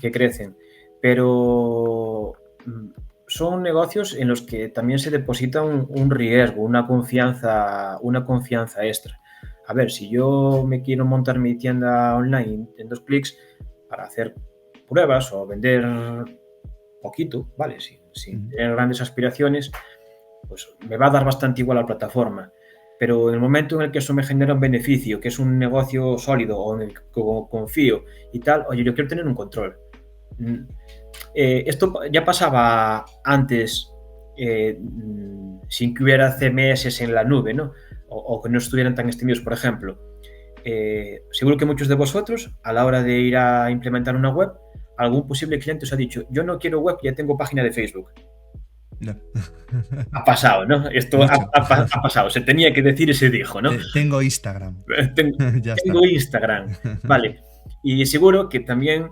crecen. Pero son negocios en los que también se deposita un riesgo, una confianza extra. A ver, si yo me quiero montar mi tienda online en 2 clics para hacer pruebas o vender poquito, ¿vale? Sin tener grandes aspiraciones, pues me va a dar bastante igual a la plataforma. Pero en el momento en el que eso me genera un beneficio, que es un negocio sólido o en el que confío y tal, oye, yo quiero tener un control. Esto ya pasaba antes sin que hubiera CMS en la nube, ¿no? O que no estuvieran tan extendidos, por ejemplo. Seguro que muchos de vosotros, a la hora de ir a implementar una web, algún posible cliente os ha dicho, yo no quiero web, ya tengo página de Facebook. No. Ha pasado, ¿no? Esto ha pasado. Se tenía que decir y se dijo, ¿no? Tengo Instagram. Tengo Instagram. Vale. Y seguro que también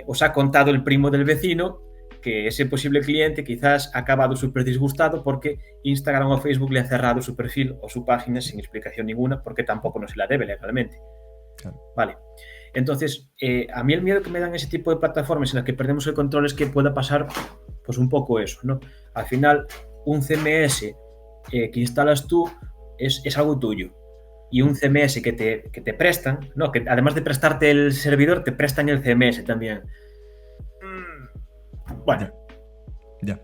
os ha contado el primo del vecino que ese posible cliente quizás ha acabado súper disgustado porque Instagram o Facebook le ha cerrado su perfil o su página sin explicación ninguna porque tampoco no se la debe legalmente. Claro. Vale. Entonces, a mí el miedo que me dan ese tipo de plataformas en las que perdemos el control es que pueda pasar pues un poco eso, ¿no? Al final, un CMS que instalas tú es algo tuyo. Y un CMS que te prestan, ¿no? Que además de prestarte el servidor, te prestan el CMS también. Bueno. Ya.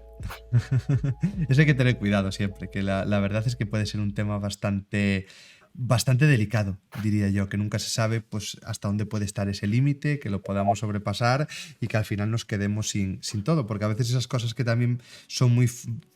Eso hay que tener cuidado siempre, que la verdad es que puede ser un tema bastante delicado, diría yo, que nunca se sabe pues hasta dónde puede estar ese límite, que lo podamos sobrepasar y que al final nos quedemos sin todo, porque a veces esas cosas que también son muy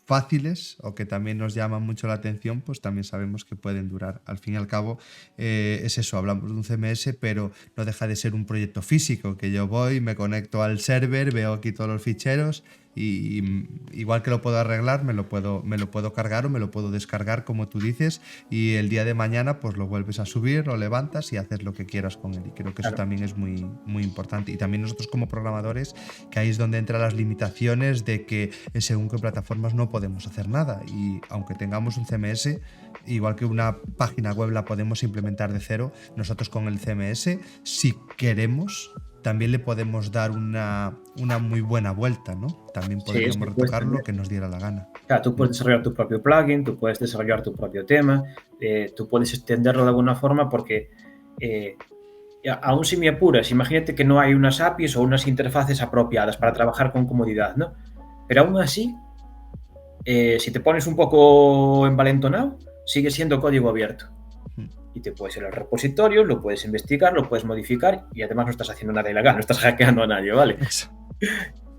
fáciles o que también nos llaman mucho la atención, pues también sabemos que pueden durar. Al fin y al cabo, es eso, hablamos de un CMS, pero no deja de ser un proyecto físico, que yo voy, me conecto al server, veo aquí todos los ficheros y igual que lo puedo arreglar, me lo puedo cargar o me lo puedo descargar, como tú dices, y el día de mañana pues lo vuelves a subir, lo levantas y haces lo que quieras con él. Y creo que eso también es muy, muy importante. Y también nosotros como programadores, que ahí es donde entran las limitaciones de que según qué plataformas no podemos hacer nada. Y aunque tengamos un CMS, igual que una página web la podemos implementar de cero, nosotros con el CMS, si queremos, también le podemos dar una muy buena vuelta, ¿no? También podríamos retocar lo que nos diera la gana. Claro, tú puedes desarrollar tu propio plugin, tú puedes desarrollar tu propio tema, tú puedes extenderlo de alguna forma porque aún si me apuras, imagínate que no hay unas APIs o unas interfaces apropiadas para trabajar con comodidad, ¿no? Pero aún así, si te pones un poco envalentonado, sigue siendo código abierto. Y te puedes ir al repositorio, lo puedes investigar, lo puedes modificar y además no estás haciendo nada ilegal, no estás hackeando a nadie, ¿vale?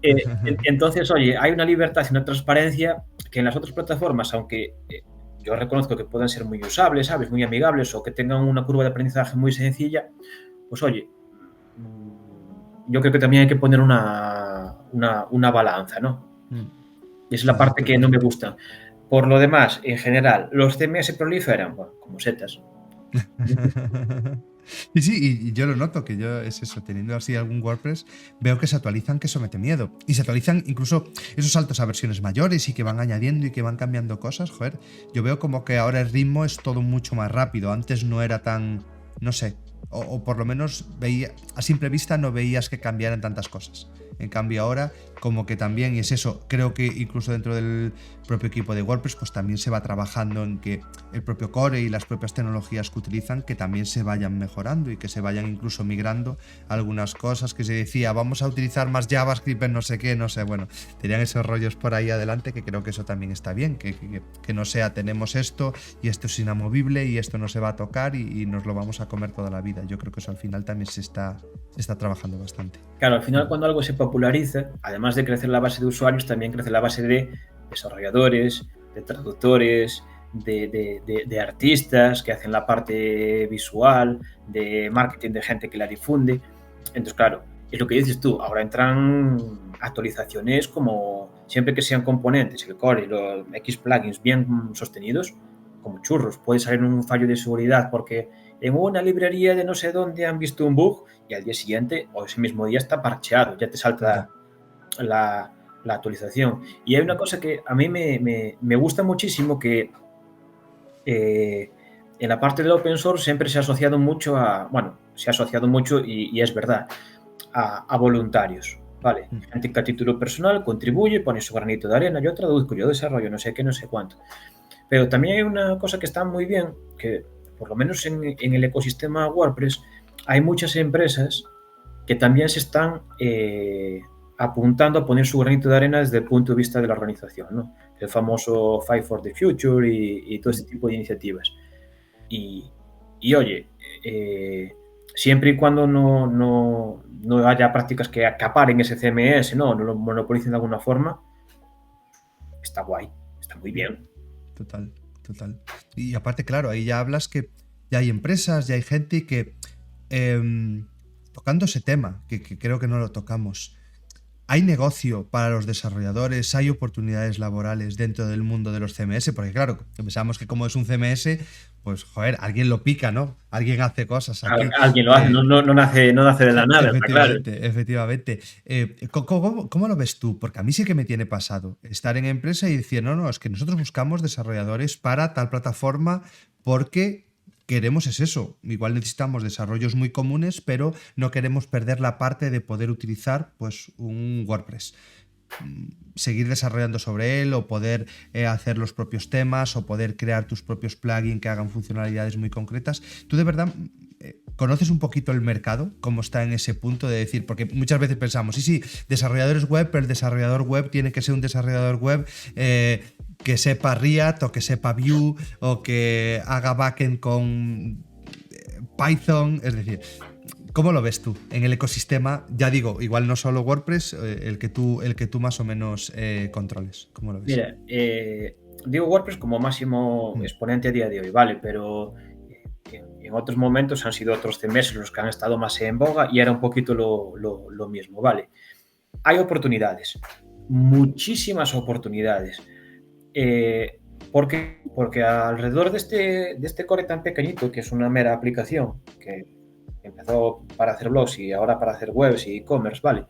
Entonces, oye, hay una libertad y una transparencia que en las otras plataformas, aunque yo reconozco que puedan ser muy usables, ¿sabes? Muy amigables o que tengan una curva de aprendizaje muy sencilla, pues oye, yo creo que también hay que poner una balanza, ¿no? Y es la parte que no me gusta. Por lo demás, en general, los CMS proliferan, bueno, como setas. Y sí, y yo lo noto, que yo es eso, teniendo así algún WordPress, veo que se actualizan, que eso mete miedo. Y se actualizan incluso esos saltos a versiones mayores y que van añadiendo y que van cambiando cosas. Joder, yo veo como que ahora el ritmo es todo mucho más rápido. Antes no era tan, no sé, o por lo menos veía, a simple vista no veías que cambiaran tantas cosas. En cambio ahora, como que también, y es eso, creo que incluso dentro del propio equipo de WordPress, pues también se va trabajando en que el propio core y las propias tecnologías que utilizan, que también se vayan mejorando y que se vayan incluso migrando algunas cosas que se decía, vamos a utilizar más JavaScript en no sé qué, no sé, bueno, tenían esos rollos por ahí adelante, que creo que eso también está bien, que no sea, tenemos esto y esto es inamovible y esto no se va a tocar y nos lo vamos a comer toda la vida. Yo creo que eso al final también se está trabajando bastante. Claro, al final cuando algo se populariza, además de crecer la base de usuarios, también crece la base de desarrolladores, de traductores, de artistas que hacen la parte visual, de marketing, de gente que la difunde. Entonces, claro, es lo que dices tú, ahora entran actualizaciones como siempre que sean componentes, el core y los X plugins bien sostenidos, como churros. Puede salir un fallo de seguridad porque en una librería de no sé dónde han visto un bug y al día siguiente o ese mismo día está parcheado, ya te salta la actualización. Y hay una cosa que a mí me gusta muchísimo, que en la parte del open source siempre se ha asociado mucho y es verdad, a voluntarios, ¿vale? Gente que a título personal contribuye, pone su granito de arena, yo traduzco, yo desarrollo, no sé qué, no sé cuánto. Pero también hay una cosa que está muy bien, que por lo menos en el ecosistema WordPress hay muchas empresas que también se están apuntando a poner su granito de arena desde el punto de vista de la organización, ¿no? El famoso Fight for the Future y todo este tipo de iniciativas. Y oye, siempre y cuando no haya prácticas que acaparen ese CMS, no lo monopolicen de alguna forma, está guay, está muy bien. Total. Y aparte, claro, ahí ya hablas que ya hay empresas, ya hay gente que tocando ese tema, que creo que no lo tocamos, ¿hay negocio para los desarrolladores? ¿Hay oportunidades laborales dentro del mundo de los CMS? Porque claro, pensamos que como es un CMS, pues joder, alguien lo pica, ¿no? Alguien hace cosas aquí. Alguien lo hace, no nace de la nada. Efectivamente. ¿Cómo lo ves tú? Porque a mí sí que me tiene pasado estar en empresa y decir, no, es que nosotros buscamos desarrolladores para tal plataforma porque queremos es eso. Igual necesitamos desarrollos muy comunes, pero no queremos perder la parte de poder utilizar pues un WordPress. Seguir desarrollando sobre él o poder hacer los propios temas o poder crear tus propios plugins que hagan funcionalidades muy concretas. ¿Tú de verdad conoces un poquito el mercado? ¿Cómo está en ese punto de decir? Porque muchas veces pensamos, sí, desarrolladores web, pero el desarrollador web tiene que ser un desarrollador web que sepa React o que sepa Vue o que haga backend con Python. Es decir, ¿Cómo lo ves tú en el ecosistema? Ya digo, igual no solo WordPress, el que tú más o menos controles. ¿Cómo lo ves? Mira, digo WordPress como máximo Mm, exponente a día de hoy, ¿vale? Pero en otros momentos han sido otros CMS los que han estado más en boga y era un poquito lo mismo, ¿vale? Hay oportunidades, muchísimas oportunidades. Eh, porque alrededor de este core tan pequeñito, que es una mera aplicación, que empezó para hacer blogs y ahora para hacer webs y e-commerce, ¿vale?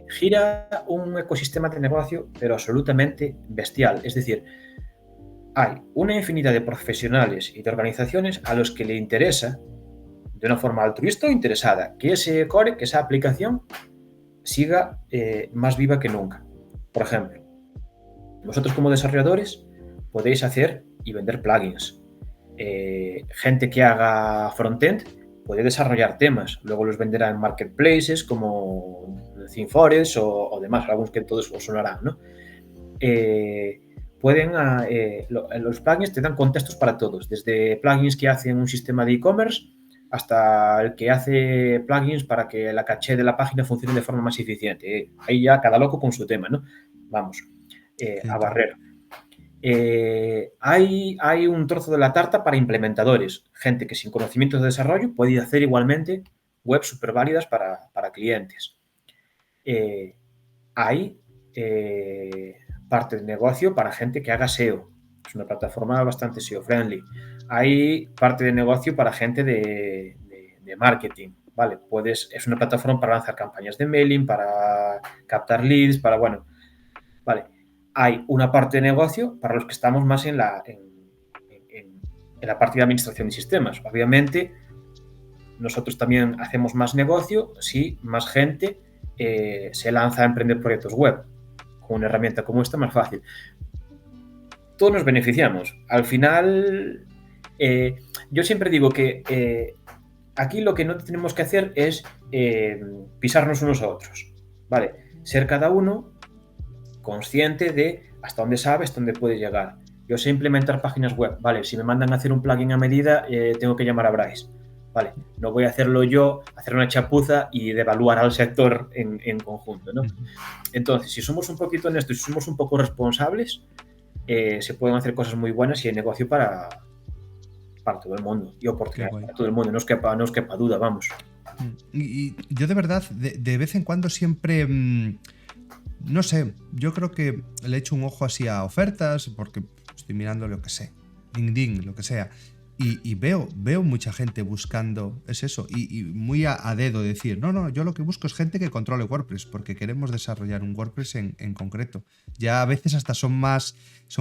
Gira un ecosistema de negocio, pero absolutamente bestial. Es decir, hay una infinidad de profesionales y de organizaciones a los que le interesa, de una forma altruista o interesada, que ese core, que esa aplicación siga más viva que nunca. Por ejemplo, vosotros como desarrolladores podéis hacer y vender plugins. Gente que haga frontend puede desarrollar temas, luego los venderá en marketplaces como ThemeForest o demás, algunos que todos os sonarán, ¿no? Eh, los plugins te dan contextos para todos, desde plugins que hacen un sistema de e-commerce hasta el que hace plugins para que la caché de la página funcione de forma más eficiente. Ahí ya cada loco con su tema, ¿no? Vamos, qué a interesante. barrer. Hay un trozo de la tarta para implementadores, gente que sin conocimientos de desarrollo puede hacer igualmente webs súper válidas para clientes. Hay parte de negocio para gente que haga SEO. Es una plataforma bastante SEO friendly. Hay parte de negocio para gente de marketing. Vale, es una plataforma para lanzar campañas de mailing, para captar leads, vale. Hay una parte de negocio para los que estamos más en la parte de administración de sistemas. Obviamente, nosotros también hacemos más negocio si más gente se lanza a emprender proyectos web. Con una herramienta como esta, más fácil. Todos nos beneficiamos. Al final, yo siempre digo que aquí lo que no tenemos que hacer es pisarnos unos a otros. ¿Vale? Ser cada uno consciente de hasta dónde sabes, dónde puedes llegar. Yo sé implementar páginas web, vale, si me mandan a hacer un plugin a medida, tengo que llamar a Bryce. Vale, no voy a hacerlo yo, hacer una chapuza y devaluar al sector en conjunto, ¿no? Entonces, si somos un poquito honestos, si somos un poco responsables, se pueden hacer cosas muy buenas y hay negocio para todo el mundo y Qué oportunidades guay. para todo el mundo, no os quepa duda, vamos. Y yo de verdad, de vez en cuando siempre, no sé, yo creo que le echo un ojo así a ofertas, porque estoy mirando lo que sé, LinkedIn, lo que sea, y veo mucha gente buscando, es eso, y muy a dedo decir, no, no, yo lo que busco es gente que controle WordPress, porque queremos desarrollar un WordPress en concreto. Ya a veces hasta son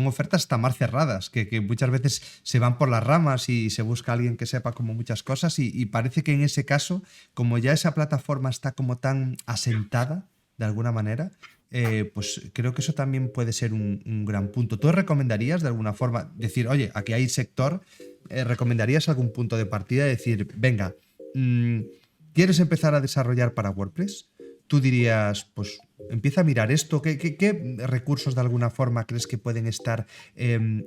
ofertas hasta más cerradas, que muchas veces se van por las ramas y se busca a alguien que sepa como muchas cosas, y parece que en ese caso, como ya esa plataforma está como tan asentada, de alguna manera, pues creo que eso también puede ser un gran punto. ¿Tú recomendarías de alguna forma decir, oye, aquí hay sector, recomendarías algún punto de partida? Decir, venga, mm, ¿quieres empezar a desarrollar para WordPress? Tú dirías, pues empieza a mirar esto. ¿Qué recursos de alguna forma crees que pueden estar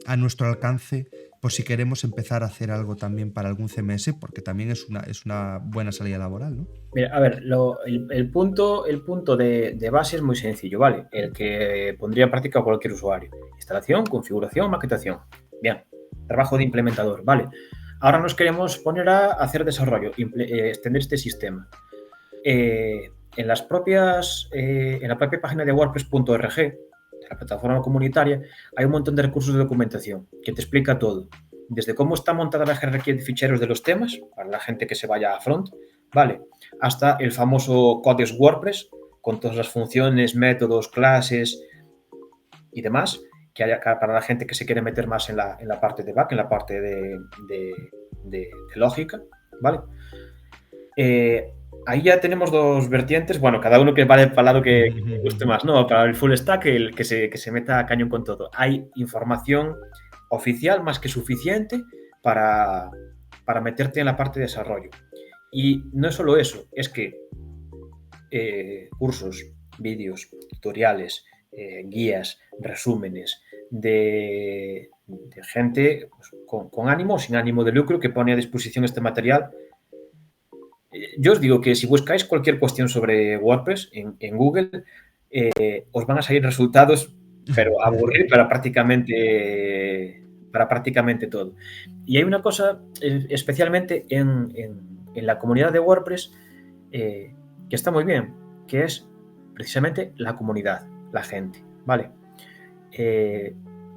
a nuestro alcance por si queremos empezar a hacer algo también para algún CMS? Porque también es una buena salida laboral, ¿no? Mira, a ver, el punto de base es muy sencillo, ¿vale? El que pondría en práctica cualquier usuario. Instalación, configuración, maquetación. Bien, trabajo de implementador, ¿vale? Ahora nos queremos poner a hacer desarrollo, extender este sistema. En la propia página de WordPress.org, de la plataforma comunitaria, hay un montón de recursos de documentación que te explica todo. Desde cómo está montada la jerarquía de ficheros de los temas, para la gente que se vaya a front, ¿vale? Hasta el famoso Codex WordPress, con todas las funciones, métodos, clases y demás, que haya para la gente que se quiere meter más en la parte de back, en la parte de lógica, ¿vale? Eh, Ahí ya tenemos dos vertientes, bueno, cada uno que vale para el lado que le guste más, ¿no? Para el full stack, el que se meta a cañón con todo. Hay información oficial más que suficiente para meterte en la parte de desarrollo. Y no es solo eso, es que cursos, vídeos, tutoriales, guías, resúmenes de gente pues, con ánimo o sin ánimo de lucro que pone a disposición este material Yo os digo que si buscáis cualquier cuestión sobre WordPress en Google, os van a salir resultados, pero a aburrir para prácticamente todo. Y hay una cosa, especialmente en la comunidad de WordPress, que está muy bien, que es precisamente la comunidad, la gente, ¿vale?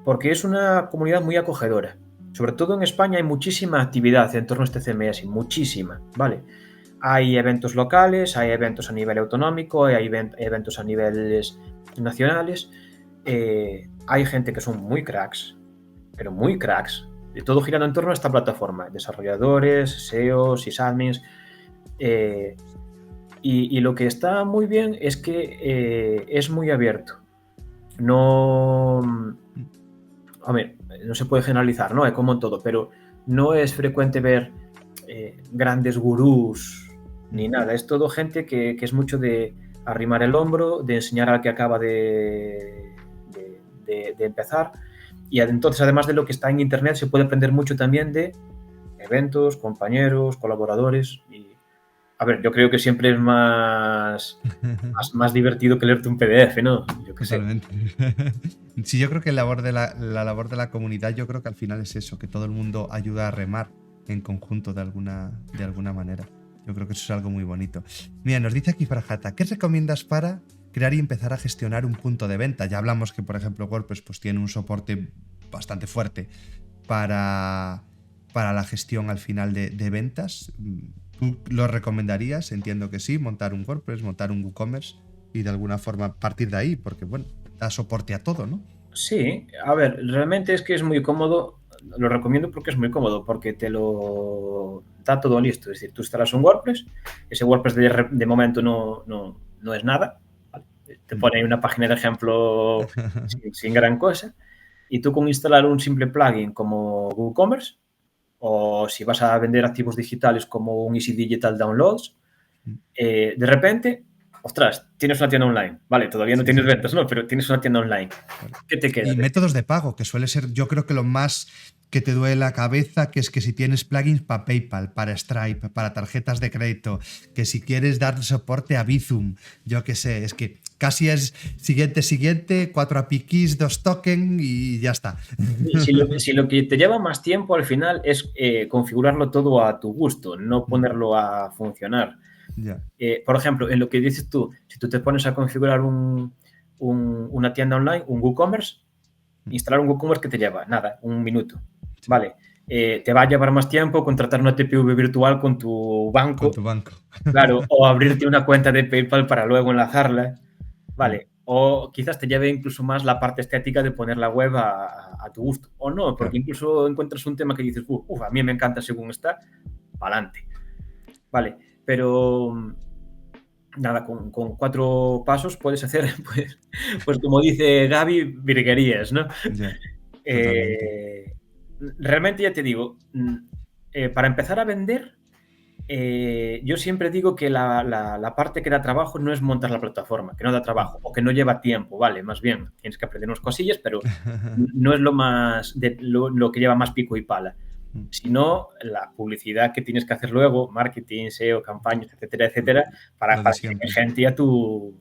Porque es una comunidad muy acogedora. Sobre todo en España hay muchísima actividad en torno a este CMS, muchísima, ¿vale? Hay eventos locales, hay eventos a nivel autonómico, hay eventos a niveles nacionales. Hay gente que son muy cracks, pero muy cracks. De todo girando en torno a esta plataforma. Desarrolladores, SEOs, sysadmins. Y lo que está muy bien es que es muy abierto. No... Hombre, no se puede generalizar, ¿no? Es como en todo, pero no es frecuente ver grandes gurús ni nada. Es todo gente que es mucho de arrimar el hombro, de enseñar al que acaba de empezar. Y entonces, además de lo que está en Internet, se puede aprender mucho también de eventos, compañeros, colaboradores. Y, a ver, yo creo que siempre es más divertido que leerte un PDF, ¿no? Yo qué sé. Totalmente. Sí, yo creo que la labor de la comunidad, yo creo que al final es eso, que todo el mundo ayuda a remar en conjunto de alguna manera. Yo creo que eso es algo muy bonito. Mira, nos dice aquí Farhata, ¿qué recomiendas para crear y empezar a gestionar un punto de venta? Ya hablamos que, por ejemplo, WordPress pues, tiene un soporte bastante fuerte para la gestión al final de ventas. ¿Tú lo recomendarías? Entiendo que sí, montar un WordPress, montar un WooCommerce y de alguna forma partir de ahí, porque bueno, da soporte a todo, ¿no? Sí, a ver, realmente es que es muy cómodo. Lo recomiendo porque es muy cómodo, porque te lo da todo listo. Es decir, tú instalas un WordPress, ese WordPress de momento no es nada, ¿vale? Te pone ahí una página de ejemplo sin gran cosa, y tú con instalar un simple plugin como WooCommerce, o si vas a vender activos digitales como un Easy Digital Downloads, de repente, ostras, tienes una tienda online. Vale, todavía no tienes ventas, ¿no? Pero tienes una tienda online. ¿Qué te queda? Y métodos de pago, que suele ser, yo creo que lo más que te duele la cabeza, que es que si tienes plugins para PayPal, para Stripe, para tarjetas de crédito, que si quieres dar soporte a Bizum, yo qué sé, es que casi es siguiente, 4 API keys, 2 tokens y ya está. Si lo que te lleva más tiempo al final es configurarlo todo a tu gusto, no ponerlo a funcionar. Ya. Por ejemplo, en lo que dices tú, si tú te pones a configurar una tienda online, un WooCommerce, instalar un WooCommerce que te lleva, nada, un minuto. Vale, te va a llevar más tiempo contratar una TPV virtual con tu banco. Con tu banco. Claro, o abrirte una cuenta de PayPal para luego enlazarla. Vale, o quizás te lleve incluso más la parte estética de poner la web a tu gusto. O no, porque incluso encuentras un tema que dices, a mí me encanta según está, para adelante. Vale, pero nada, con 4 pasos puedes hacer, pues como dice Gaby, virguerías, ¿no? Ya, realmente ya te digo, para empezar a vender, yo siempre digo que la parte que da trabajo no es montar la plataforma, que no da trabajo o que no lleva tiempo, vale, más bien tienes que aprender unas cosillas, pero no es lo que lleva más pico y pala, sino la publicidad que tienes que hacer luego, marketing, SEO, campañas, etcétera, etcétera, para que gente a tu...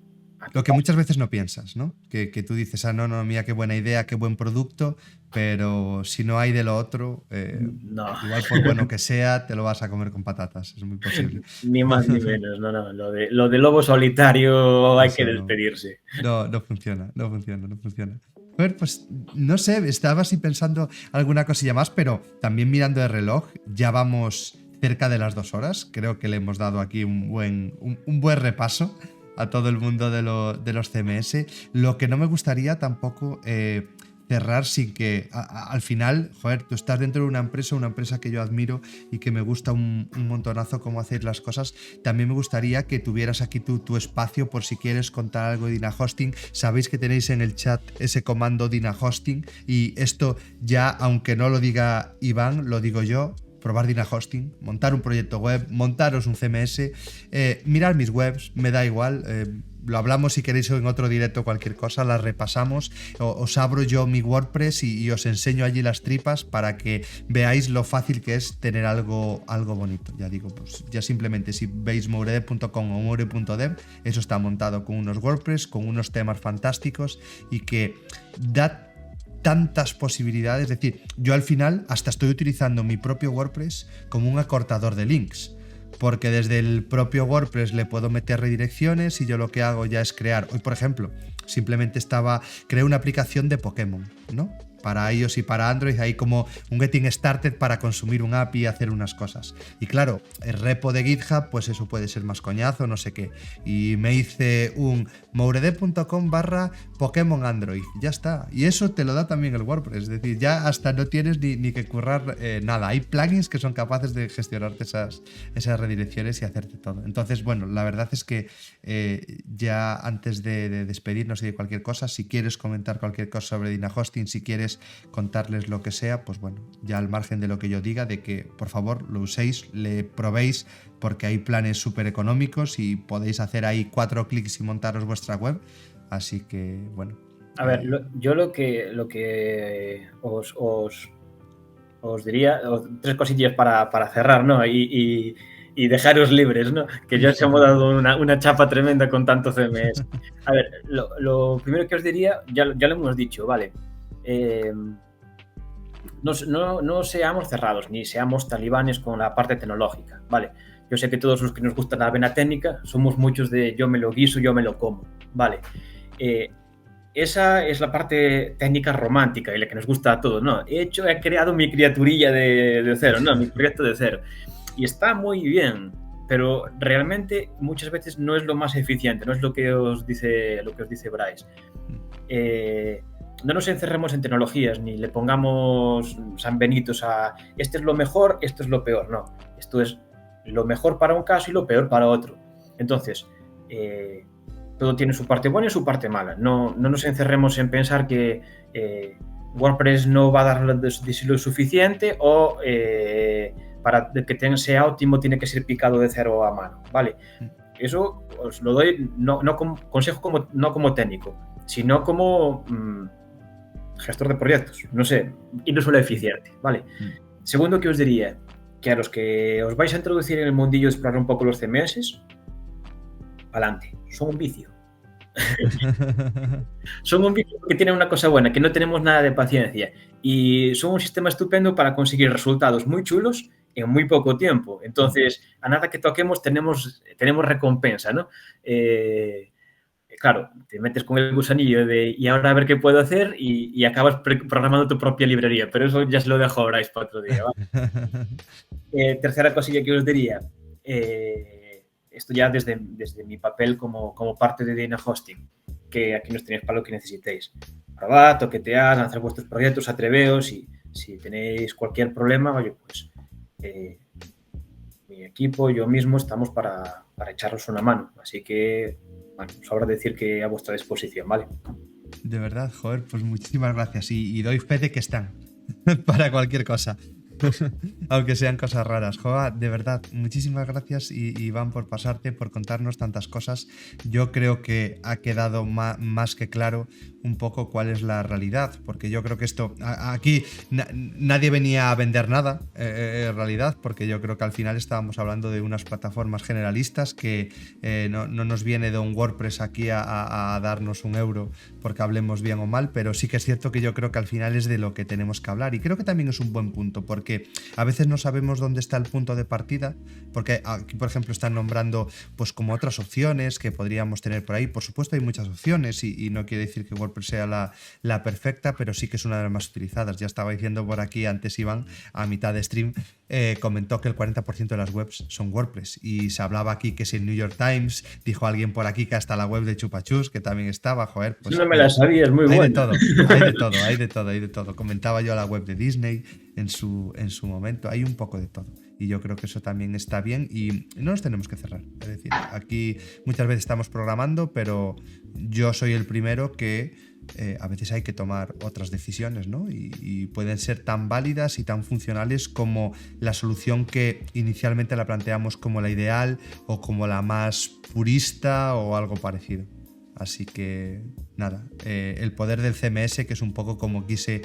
Lo que muchas veces no piensas, ¿no? Que tú dices, no, mira, qué buena idea, qué buen producto, pero si no hay de lo otro, igual por bueno que sea, te lo vas a comer con patatas, es muy posible. Ni más ni menos, no, lo de lobo solitario hay que despedirse. No funciona. A ver, pues no sé, estaba así pensando alguna cosilla más, pero también mirando el reloj, ya vamos cerca de las 2 horas, creo que le hemos dado aquí un buen repaso a todo el mundo de los CMS. Lo que no me gustaría tampoco cerrar sin que al final, joder, tú estás dentro de una empresa que yo admiro y que me gusta un montonazo cómo hacéis las cosas. También me gustaría que tuvieras aquí tu espacio por si quieres contar algo de DynaHosting. Sabéis que tenéis en el chat ese comando DynaHosting y esto ya, aunque no lo diga Iván, lo digo yo. Probar DynaHosting, montar un proyecto web, montaros un CMS, mirar mis webs, me da igual, lo hablamos si queréis en otro directo, cualquier cosa, las repasamos, os abro yo mi WordPress y os enseño allí las tripas para que veáis lo fácil que es tener algo bonito. Ya digo, pues ya simplemente si veis mouredev.com o moure.dev, eso está montado con unos WordPress, con unos temas fantásticos y que da tantas posibilidades. Es decir, yo al final hasta estoy utilizando mi propio WordPress como un acortador de links, porque desde el propio WordPress le puedo meter redirecciones y yo lo que hago ya es crear. Hoy, por ejemplo, simplemente creé una aplicación de Pokémon, ¿no? Para iOS y para Android, ahí como un getting started para consumir un API y hacer unas cosas. Y claro, el repo de GitHub, pues eso puede ser más coñazo, no sé qué. Y me hice un mouredev.com/Pokémon Android. Ya está. Y eso te lo da también el WordPress. Es decir, ya hasta no tienes ni que currar nada. Hay plugins que son capaces de gestionarte esas redirecciones y hacerte todo. Entonces, bueno, la verdad es que ya antes de despedirnos y de cualquier cosa, si quieres comentar cualquier cosa sobre DynaHosting, si quieres contarles lo que sea, pues bueno, ya al margen de lo que yo diga, de que por favor lo uséis, le probéis, porque hay planes súper económicos y podéis hacer ahí 4 clics y montaros vuestra web, así que bueno. A ver, yo lo que os diría, 3 cosillas para cerrar, ¿no? Y dejaros libres, ¿no? Que ya os hemos dado una chapa tremenda con tanto CMS. A ver, lo primero que os diría, ya lo hemos dicho, ¿vale? No seamos cerrados ni seamos talibanes con la parte tecnológica, ¿vale? Yo sé que todos los que nos gusta la vena técnica somos muchos de yo me lo guiso, yo me lo como, ¿vale? Esa es la parte técnica romántica y la que nos gusta a todos, ¿no? He creado mi criaturilla de cero, ¿no? Mi proyecto de cero. Y está muy bien, pero realmente muchas veces no es lo más eficiente, no es lo que os dice Bryce. No nos encerremos en tecnologías ni le pongamos sanbenitos a este es lo mejor, esto es lo peor, no. Esto es lo mejor para un caso y lo peor para otro. Entonces, todo tiene su parte buena y su parte mala. No nos encerremos en pensar que WordPress no va a dar lo suficiente o para que sea óptimo tiene que ser picado de cero a mano, ¿vale? Eso os lo doy no como consejo, no como técnico, sino como gestor de proyectos, no sé, y no solo eficiente, ¿vale? Segundo que os diría, que a los que os vais a introducir en el mundillo de explorar un poco los CMS, adelante, son un vicio. Son un vicio porque tienen una cosa buena, que no tenemos nada de paciencia y son un sistema estupendo para conseguir resultados muy chulos en muy poco tiempo. Entonces, a nada que toquemos tenemos recompensa, ¿no? Claro, te metes con el gusanillo de y ahora a ver qué puedo hacer y acabas programando tu propia librería, pero eso ya se lo dejo a Bryce para otro día, ¿vale? Tercera cosilla que os diría, esto ya desde mi papel como parte de DynaHosting, que aquí nos tenéis para lo que necesitéis. Probad, toquetead, lanzar vuestros proyectos, atreveos y si tenéis cualquier problema, oye, pues mi equipo, yo mismo estamos para echaros una mano. Así que, bueno, sobra decir que a vuestra disposición, ¿vale? De verdad, joder, pues muchísimas gracias y doy fe de que están para cualquier cosa. Aunque sean cosas raras. Joa, de verdad, muchísimas gracias Iván por pasarte, por contarnos tantas cosas. Yo creo que ha quedado más que claro un poco cuál es la realidad, porque yo creo que esto, aquí nadie venía a vender nada, en realidad, porque yo creo que al final estábamos hablando de unas plataformas generalistas que no nos viene de un WordPress aquí a darnos un euro porque hablemos bien o mal, pero sí que es cierto que yo creo que al final es de lo que tenemos que hablar y creo que también es un buen punto, porque a veces no sabemos dónde está el punto de partida, porque aquí por ejemplo están nombrando pues como otras opciones que podríamos tener por ahí. Por supuesto hay muchas opciones y no quiere decir que WordPress sea la perfecta, pero sí que es una de las más utilizadas. Ya estaba diciendo por aquí antes Iván, a mitad de stream, comentó que el 40% de las webs son WordPress y se hablaba aquí que si el New York Times, dijo alguien por aquí que hasta la web de Chupachus que también estaba, joder, pues no me la sabía, es muy buena. Hay de todo. Comentaba yo la web de Disney en su momento, hay un poco de todo y yo creo que eso también está bien y no nos tenemos que cerrar. Es decir, aquí muchas veces estamos programando, pero yo soy el primero que a veces hay que tomar otras decisiones, ¿no? Y pueden ser tan válidas y tan funcionales como la solución que inicialmente la planteamos como la ideal o como la más purista o algo parecido. Así que nada, el poder del CMS, que es un poco como quise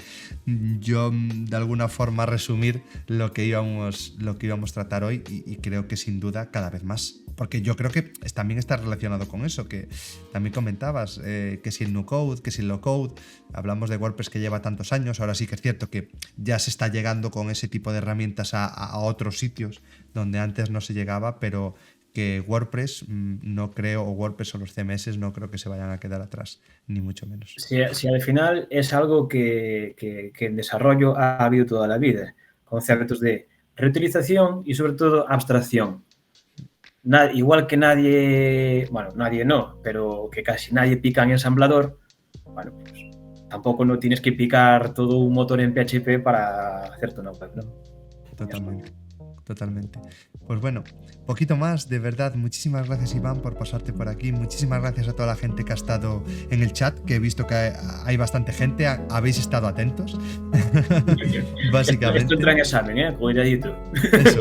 yo de alguna forma resumir lo que íbamos a tratar hoy, y creo que sin duda cada vez más. Porque yo creo que también está relacionado con eso, que también comentabas, que si el no-code, que si el low-code, hablamos de WordPress que lleva tantos años, ahora sí que es cierto que ya se está llegando con ese tipo de herramientas a otros sitios donde antes no se llegaba, pero que WordPress no creo, o WordPress o los CMS no creo que se vayan a quedar atrás, ni mucho menos. Si al final es algo que en desarrollo ha habido toda la vida, conceptos de reutilización y sobre todo abstracción. Igual que nadie no, pero que casi nadie pica en ensamblador, bueno, pues tampoco no tienes que picar todo un motor en PHP para hacerte una web, ¿no? Totalmente. Pues bueno, poquito más, de verdad, muchísimas gracias, Iván, por pasarte por aquí, muchísimas gracias a toda la gente que ha estado en el chat, que he visto que hay bastante gente, habéis estado atentos, básicamente. Esto entra en examen, cuidadito. Eso.